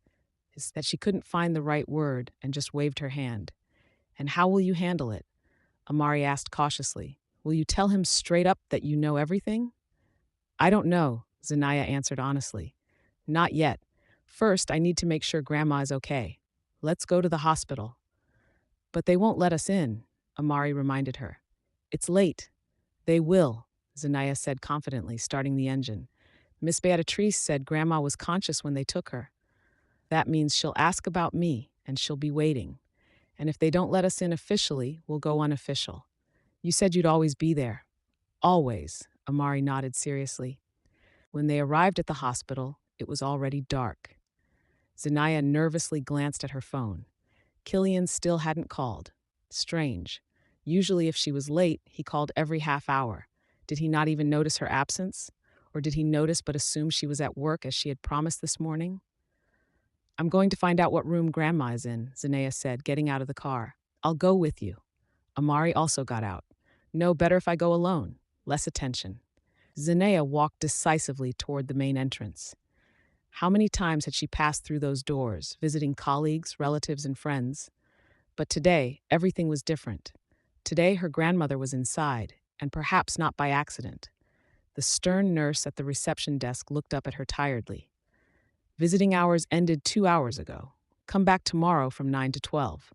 Speaker 1: That she couldn't find the right word and just waved her hand. And how will you handle it? Amari asked cautiously. Will you tell him straight up that you know everything? I don't know, Zanaya answered honestly. Not yet. First, I need to make sure Grandma is okay. Let's go to the hospital. But they won't let us in, Amari reminded her. It's late. They will, Zanaya said confidently, starting the engine. Miss Beatrice said Grandma was conscious when they took her. That means she'll ask about me, and she'll be waiting. And if they don't let us in officially, we'll go unofficial. You said you'd always be there. Always, Amari nodded seriously. When they arrived at the hospital, it was already dark. Zanaya nervously glanced at her phone. Killian still hadn't called. Strange. Usually if she was late, he called every half hour. Did he not even notice her absence? Or did he notice but assume she was at work as she had promised this morning? I'm going to find out what room Grandma is in, Zanaya said, getting out of the car. I'll go with you. Amari also got out. No, better if I go alone. Less attention. Zinea walked decisively toward the main entrance. How many times had she passed through those doors, visiting colleagues, relatives, and friends? But today, everything was different. Today, her grandmother was inside, and perhaps not by accident. The stern nurse at the reception desk looked up at her tiredly. Visiting hours ended 2 hours ago. Come back tomorrow from 9 to 12.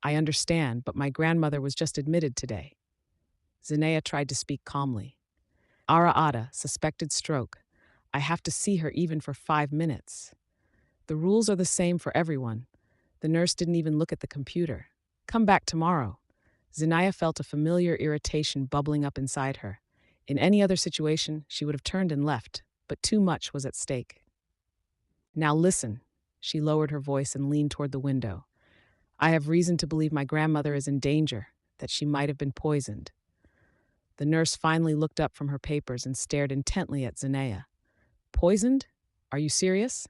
Speaker 1: I understand, but my grandmother was just admitted today. Zinea tried to speak calmly. Ara Ada, suspected stroke. I have to see her even for 5 minutes. The rules are the same for everyone. The nurse didn't even look at the computer. Come back tomorrow. Zinaya felt a familiar irritation bubbling up inside her. In any other situation, she would have turned and left, but too much was at stake. Now listen. She lowered her voice and leaned toward the window. I have reason to believe my grandmother is in danger, that she might have been poisoned. The nurse finally looked up from her papers and stared intently at Zinaya. Poisoned? Are you serious?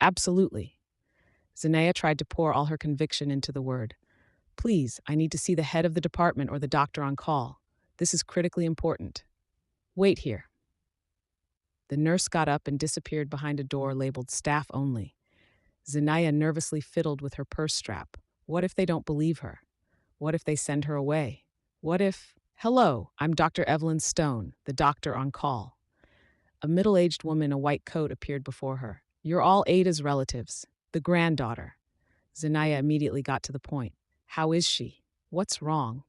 Speaker 1: Absolutely. Zinaya tried to pour all her conviction into the word. Please, I need to see the head of the department or the doctor on call. This is critically important. Wait here. The nurse got up and disappeared behind a door labeled staff only. Zinaya nervously fiddled with her purse strap. What if they don't believe her? What if they send her away? What if... Hello, I'm Dr. Evelyn Stone, the doctor on call. A middle-aged woman in a white coat appeared before her. You're all Ada's relatives, the granddaughter. Zinaya immediately got to the point. How is she? What's wrong?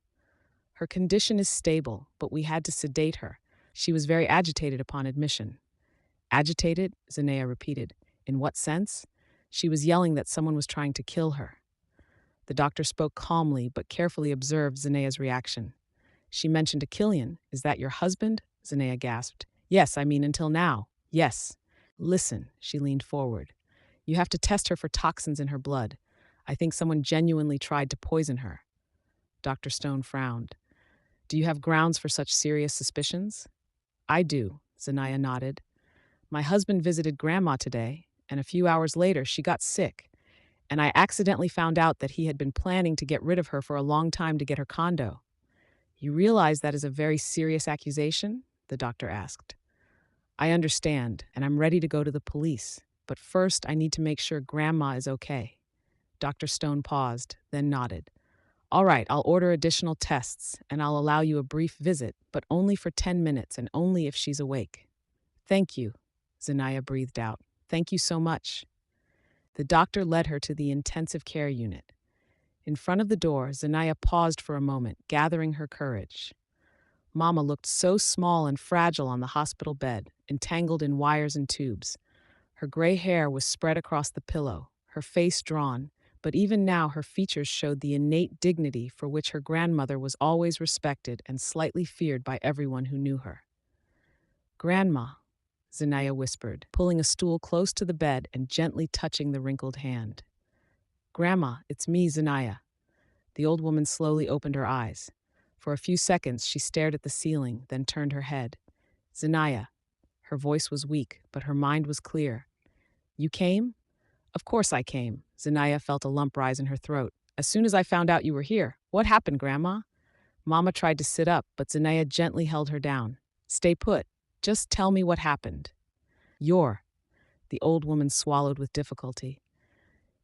Speaker 1: Her condition is stable, but we had to sedate her. She was very agitated upon admission. Agitated? Zinaya repeated. In what sense? She was yelling that someone was trying to kill her. The doctor spoke calmly, but carefully observed Zinaya's reaction. She mentioned to Killian, Is that your husband? Zinaya gasped. Yes, I mean until now. Yes. Listen, she leaned forward. You have to test her for toxins in her blood. I think someone genuinely tried to poison her. Dr. Stone frowned. Do you have grounds for such serious suspicions? I do, Zinaya nodded. My husband visited Grandma today, and a few hours later she got sick, and I accidentally found out that he had been planning to get rid of her for a long time to get her condo. You realize that is a very serious accusation? The doctor asked. I understand, and I'm ready to go to the police, but first I need to make sure Grandma is okay. Dr. Stone paused, then nodded. All right, I'll order additional tests, and I'll allow you a brief visit, but only for 10 minutes and only if she's awake. Thank you, Zinaya breathed out. Thank you so much. The doctor led her to the intensive care unit. In front of the door, Zinaya paused for a moment, gathering her courage. Mama looked so small and fragile on the hospital bed, entangled in wires and tubes. Her gray hair was spread across the pillow, her face drawn, but even now her features showed the innate dignity for which her grandmother was always respected and slightly feared by everyone who knew her. Grandma, Zinaya whispered, pulling a stool close to the bed and gently touching the wrinkled hand. Grandma, it's me, Zinaya. The old woman slowly opened her eyes. For a few seconds she stared at the ceiling, then turned her head. Zinaya. Her voice was weak, but her mind was clear. You came? Of course I came. Zinaya felt a lump rise in her throat. As soon as I found out you were here. What happened, Grandma? Mama tried to sit up, but Zinaya gently held her down. Stay put. Just tell me what happened. The old woman swallowed with difficulty.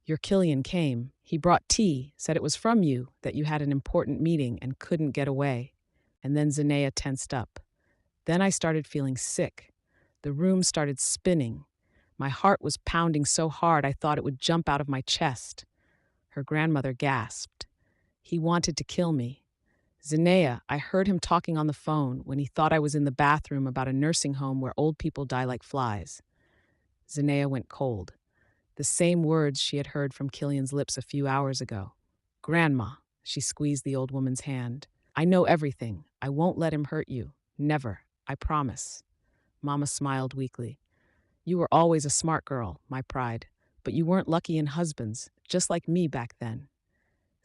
Speaker 1: Your Killian came. He brought tea, said it was from you, that you had an important meeting and couldn't get away. And then Zinaya tensed up. Then I started feeling sick. The room started spinning. My heart was pounding so hard I thought it would jump out of my chest. Her grandmother gasped. He wanted to kill me. Zinaya, I heard him talking on the phone when he thought I was in the bathroom about a nursing home where old people die like flies. Zinaya went cold. The same words she had heard from Killian's lips a few hours ago. Grandma, she squeezed the old woman's hand. I know everything. I won't let him hurt you. Never. I promise. Mama smiled weakly. You were always a smart girl, my pride, but you weren't lucky in husbands, just like me back then.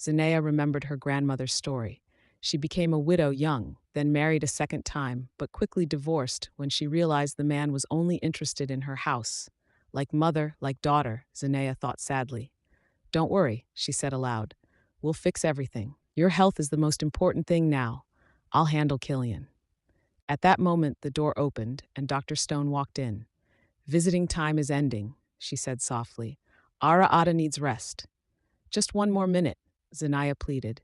Speaker 1: Zinaya remembered her grandmother's story. She became a widow young, then married a second time, but quickly divorced when she realized the man was only interested in her house. Like mother, like daughter, Zinaya thought sadly. Don't worry, she said aloud. We'll fix everything. Your health is the most important thing now. I'll handle Killian. At that moment, the door opened and Dr. Stone walked in. Visiting time is ending, she said softly. Ara Ada needs rest. Just one more minute, Zanaya pleaded,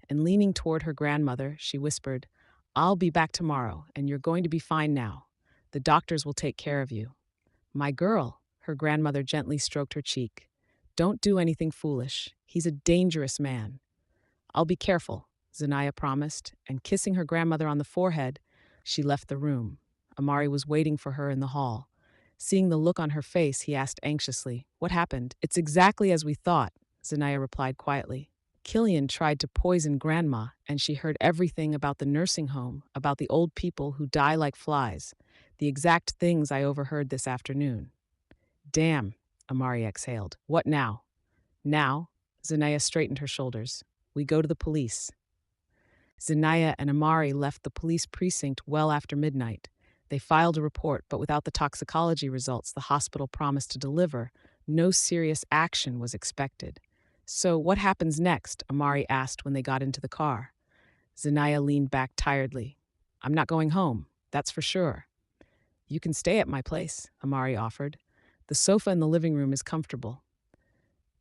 Speaker 1: and leaning toward her grandmother, she whispered, I'll be back tomorrow, and you're going to be fine now. The doctors will take care of you. My girl, her grandmother gently stroked her cheek. Don't do anything foolish. He's a dangerous man. I'll be careful, Zanaya promised, and kissing her grandmother on the forehead, she left the room. Amari was waiting for her in the hall. Seeing the look on her face, he asked anxiously, What happened? It's exactly as we thought, Zanaya replied quietly. Killian tried to poison Grandma, and she heard everything about the nursing home, about the old people who die like flies, the exact things I overheard this afternoon. Damn, Amari exhaled. What now? Now, Zanaya straightened her shoulders. We go to the police. Zanaya and Amari left the police precinct well after midnight. They filed a report, but without the toxicology results the hospital promised to deliver, no serious action was expected. So, what happens next? Amari asked when they got into the car. Zanaya leaned back tiredly. I'm not going home, that's for sure. You can stay at my place, Amari offered. The sofa in the living room is comfortable.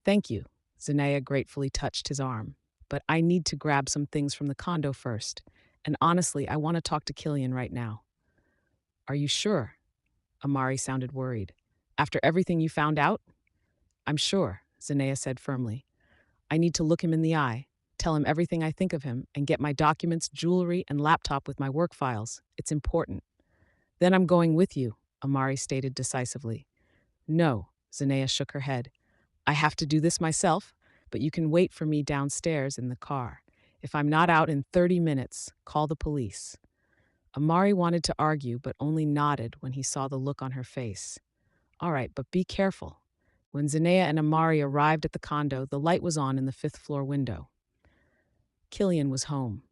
Speaker 1: Thank you, Zanaya gratefully touched his arm. But I need to grab some things from the condo first. And honestly, I want to talk to Killian right now. Are you sure? Amari sounded worried. After everything you found out? I'm sure, Zanaya said firmly. I need to look him in the eye, tell him everything I think of him, and get my documents, jewelry, and laptop with my work files. It's important. Then I'm going with you, Amari stated decisively. No, Zanaya shook her head. I have to do this myself, but you can wait for me downstairs in the car. If I'm not out in 30 minutes, call the police. Amari wanted to argue, but only nodded when he saw the look on her face. All right, but be careful. When Zanaya and Amari arrived at the condo, the light was on in the fifth-floor window. Killian was home.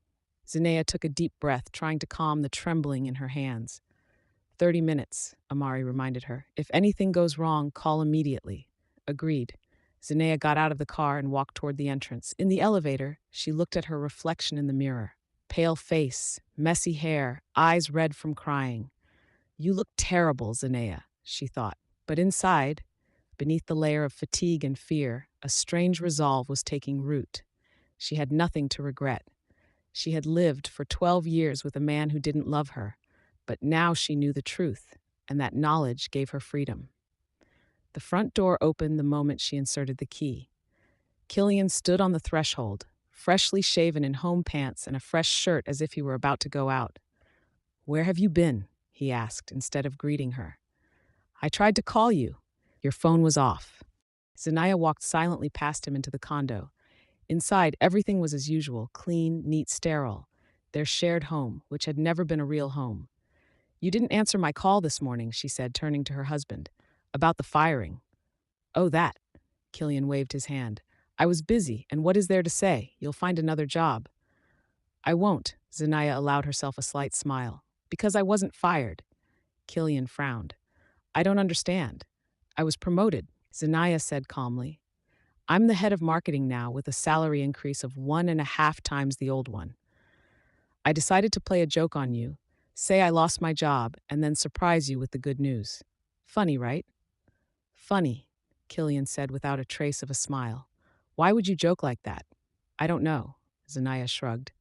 Speaker 1: Zanaya took a deep breath, trying to calm the trembling in her hands. 30 minutes, Amari reminded her. If anything goes wrong, call immediately. Agreed. Zanaya got out of the car and walked toward the entrance. In the elevator, she looked at her reflection in the mirror. Pale face, messy hair, eyes red from crying. You look terrible, Zanaya, she thought. But inside, beneath the layer of fatigue and fear, a strange resolve was taking root. She had nothing to regret. She had lived for 12 years with a man who didn't love her, but now she knew the truth, and that knowledge gave her freedom. The front door opened the moment she inserted the key. Killian stood on the threshold, freshly shaven in home pants and a fresh shirt as if he were about to go out. Where have you been? He asked, instead of greeting her. I tried to call you. Your phone was off. Zanaya walked silently past him into the condo. Inside, everything was as usual, clean, neat, sterile. Their shared home, which had never been a real home. You didn't answer my call this morning, she said, turning to her husband. About the firing. Oh, that. Killian waved his hand. I was busy, and what is there to say? You'll find another job. I won't, Zanaya allowed herself a slight smile. Because I wasn't fired. Killian frowned. I don't understand. I was promoted, Zanaya said calmly. I'm the head of marketing now with a salary increase of 1.5 times the old one. I decided to play a joke on you, say I lost my job, and then surprise you with the good news. Funny, right? Funny, Killian said without a trace of a smile. Why would you joke like that? I don't know, Zanaya shrugged.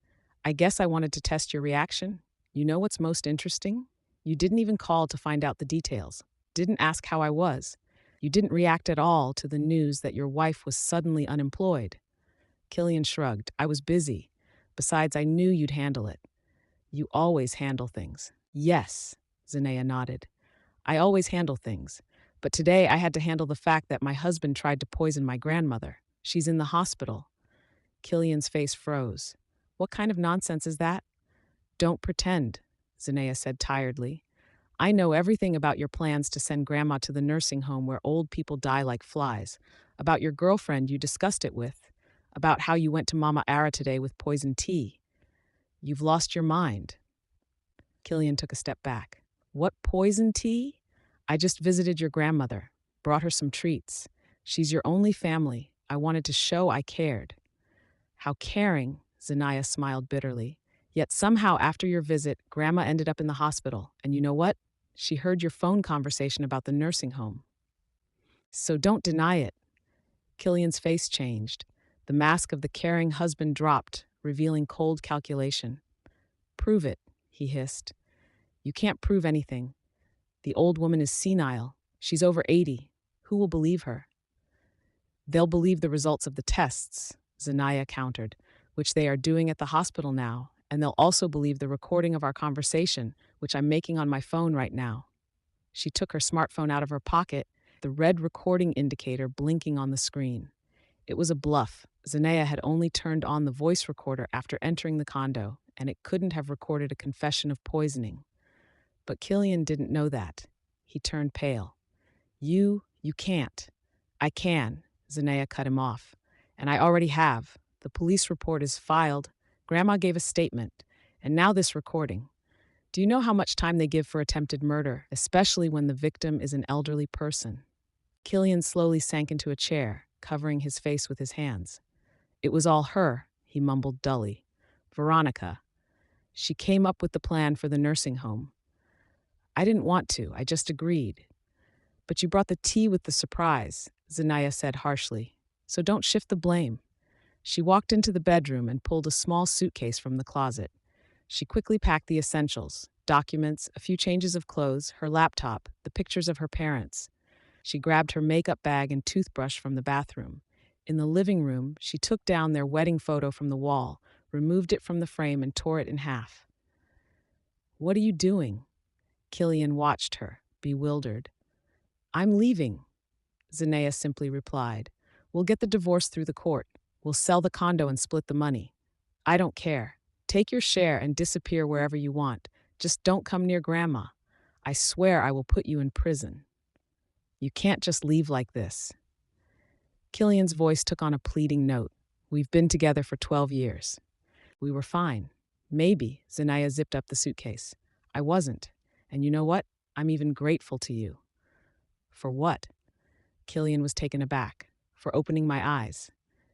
Speaker 1: I guess I wanted to test your reaction. You know what's most interesting? You didn't even call to find out the details. Didn't ask how I was. You didn't react at all to the news that your wife was suddenly unemployed. Killian shrugged. I was busy. Besides, I knew you'd handle it. You always handle things. Yes, Zanaya nodded. I always handle things. But today I had to handle the fact that my husband tried to poison my grandmother. She's in the hospital. Killian's face froze. What kind of nonsense is that? Don't pretend, Zanaya said tiredly. I know everything about your plans to send Grandma to the nursing home where old people die like flies, about your girlfriend you discussed it with, about how you went to Mama Ara today with poisoned tea. You've lost your mind. Killian took a step back. What poison tea? I just visited your grandmother, brought her some treats. She's your only family. I wanted to show I cared. How caring, Zanaya smiled bitterly. Yet somehow after your visit, Grandma ended up in the hospital. And you know what? She heard your phone conversation about the nursing home. So don't deny it. Killian's face changed. The mask of the caring husband dropped, revealing cold calculation. Prove it, he hissed. You can't prove anything. The old woman is senile. She's over 80. Who will believe her? They'll believe the results of the tests, Zanaya countered, which they are doing at the hospital now, and they'll also believe the recording of our conversation, which I'm making on my phone right now. She took her smartphone out of her pocket, the red recording indicator blinking on the screen. It was a bluff. Zanaya had only turned on the voice recorder after entering the condo, and it couldn't have recorded a confession of poisoning. But Killian didn't know that. He turned pale. You can't. I can, Zanaya cut him off. And I already have. The police report is filed. Grandma gave a statement. And now this recording. Do you know how much time they give for attempted murder, especially when the victim is an elderly person? Killian slowly sank into a chair, covering his face with his hands. It was all her, he mumbled dully. Veronica. She came up with the plan for the nursing home. I didn't want to, I just agreed. But you brought the tea with the surprise, Zanaya said harshly. So don't shift the blame. She walked into the bedroom and pulled a small suitcase from the closet. She quickly packed the essentials, documents, a few changes of clothes, her laptop, the pictures of her parents. She grabbed her makeup bag and toothbrush from the bathroom. In the living room, she took down their wedding photo from the wall, removed it from the frame, and tore it in half. What are you doing? Killian watched her, bewildered. I'm leaving, Zanaya simply replied. We'll get the divorce through the court. We'll sell the condo and split the money. I don't care. Take your share and disappear wherever you want. Just don't come near Grandma. I swear I will put you in prison. You can't just leave like this. Killian's voice took on a pleading note. We've been together for 12 years. We were fine. Maybe, Zanaya zipped up the suitcase. I wasn't. And you know what? I'm even grateful to you. For what? Killian was taken aback. For opening my eyes.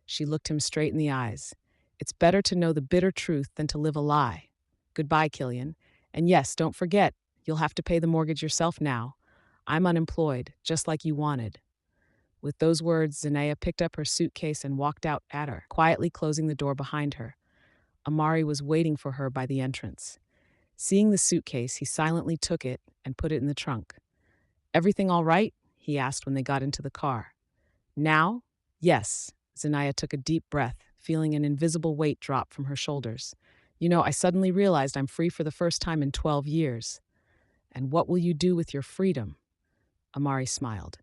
Speaker 1: She looked him straight in the eyes. It's better to know the bitter truth than to live a lie. Goodbye, Killian. And yes, don't forget, you'll have to pay the mortgage yourself now. I'm unemployed, just like you wanted. With those words, Zanaya picked up her suitcase and walked out at her, quietly closing the door behind her. Amari was waiting for her by the entrance. Seeing the suitcase, he silently took it and put it in the trunk. Everything all right? He asked when they got into the car. Now? Yes. Zanaya took a deep breath, feeling an invisible weight drop from her shoulders. You know, I suddenly realized I'm free for the first time in 12 years. And what will you do with your freedom? Amari smiled.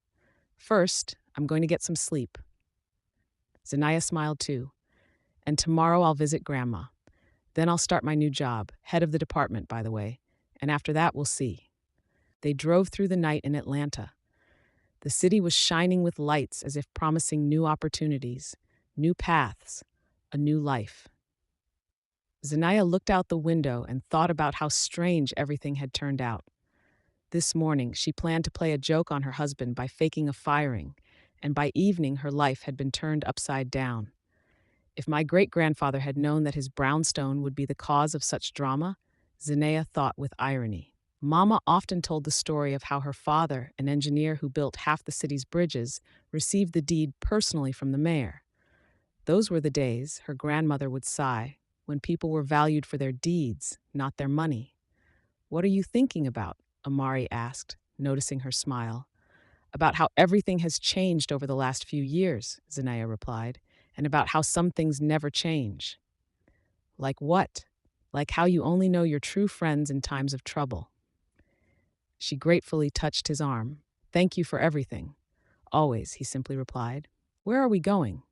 Speaker 1: First, I'm going to get some sleep. Zanaya smiled too. And tomorrow I'll visit Grandma. Then I'll start my new job, head of the department, by the way. And after that, we'll see. They drove through the night in Atlanta. The city was shining with lights as if promising new opportunities, new paths, a new life. Zanaya looked out the window and thought about how strange everything had turned out. This morning, she planned to play a joke on her husband by faking a firing, and by evening her life had been turned upside down. If my great-grandfather had known that his brownstone would be the cause of such drama, Zanaya thought with irony. Mama often told the story of how her father, an engineer who built half the city's bridges, received the deed personally from the mayor. Those were the days, her grandmother would sigh, when people were valued for their deeds, not their money. What are you thinking about? Amari asked, noticing her smile. About how everything has changed over the last few years, Zanaya replied, and about how some things never change. Like what? Like how you only know your true friends in times of trouble. She gratefully touched his arm. Thank you for everything. Always, he simply replied. Where are we going?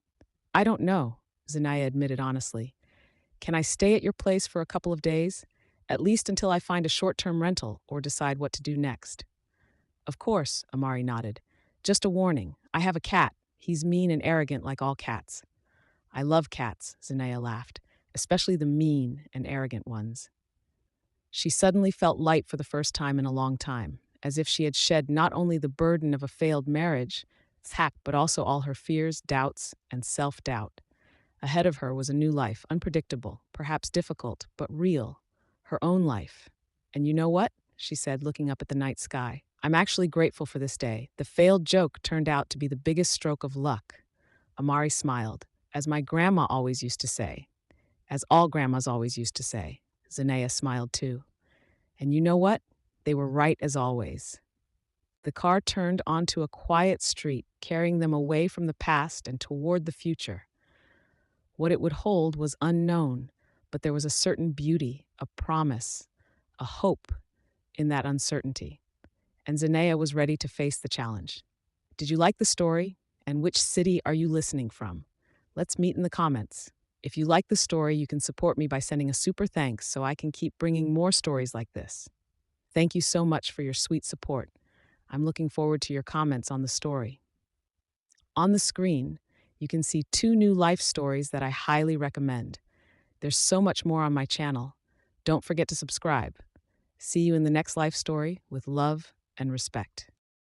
Speaker 1: I don't know, Zanaya admitted honestly. Can I stay at your place for a couple of days? At least until I find a short-term rental or decide what to do next. Of course, Amari nodded. Just a warning, I have a cat. He's mean and arrogant like all cats. I love cats, Zanaya laughed, especially the mean and arrogant ones. She suddenly felt light for the first time in a long time, as if she had shed not only the burden of a failed marriage, but also all her fears, doubts, and self-doubt. Ahead of her was a new life, unpredictable, perhaps difficult, but real. Her own life. And you know what? She said, looking up at the night sky. I'm actually grateful for this day. The failed joke turned out to be the biggest stroke of luck. Amari smiled, as my grandma always used to say. As all grandmas always used to say. Zanea smiled too. And you know what? They were right as always. The car turned onto a quiet street, carrying them away from the past and toward the future. What it would hold was unknown, but there was a certain beauty, a promise, a hope in that uncertainty. And Zanea was ready to face the challenge. Did you like the story? And which city are you listening from? Let's meet in the comments. If you like the story, you can support me by sending a super thanks so I can keep bringing more stories like this. Thank you so much for your sweet support. I'm looking forward to your comments on the story. On the screen, you can see 2 new life stories that I highly recommend. There's so much more on my channel. Don't forget to subscribe. See you in the next life story with love and respect.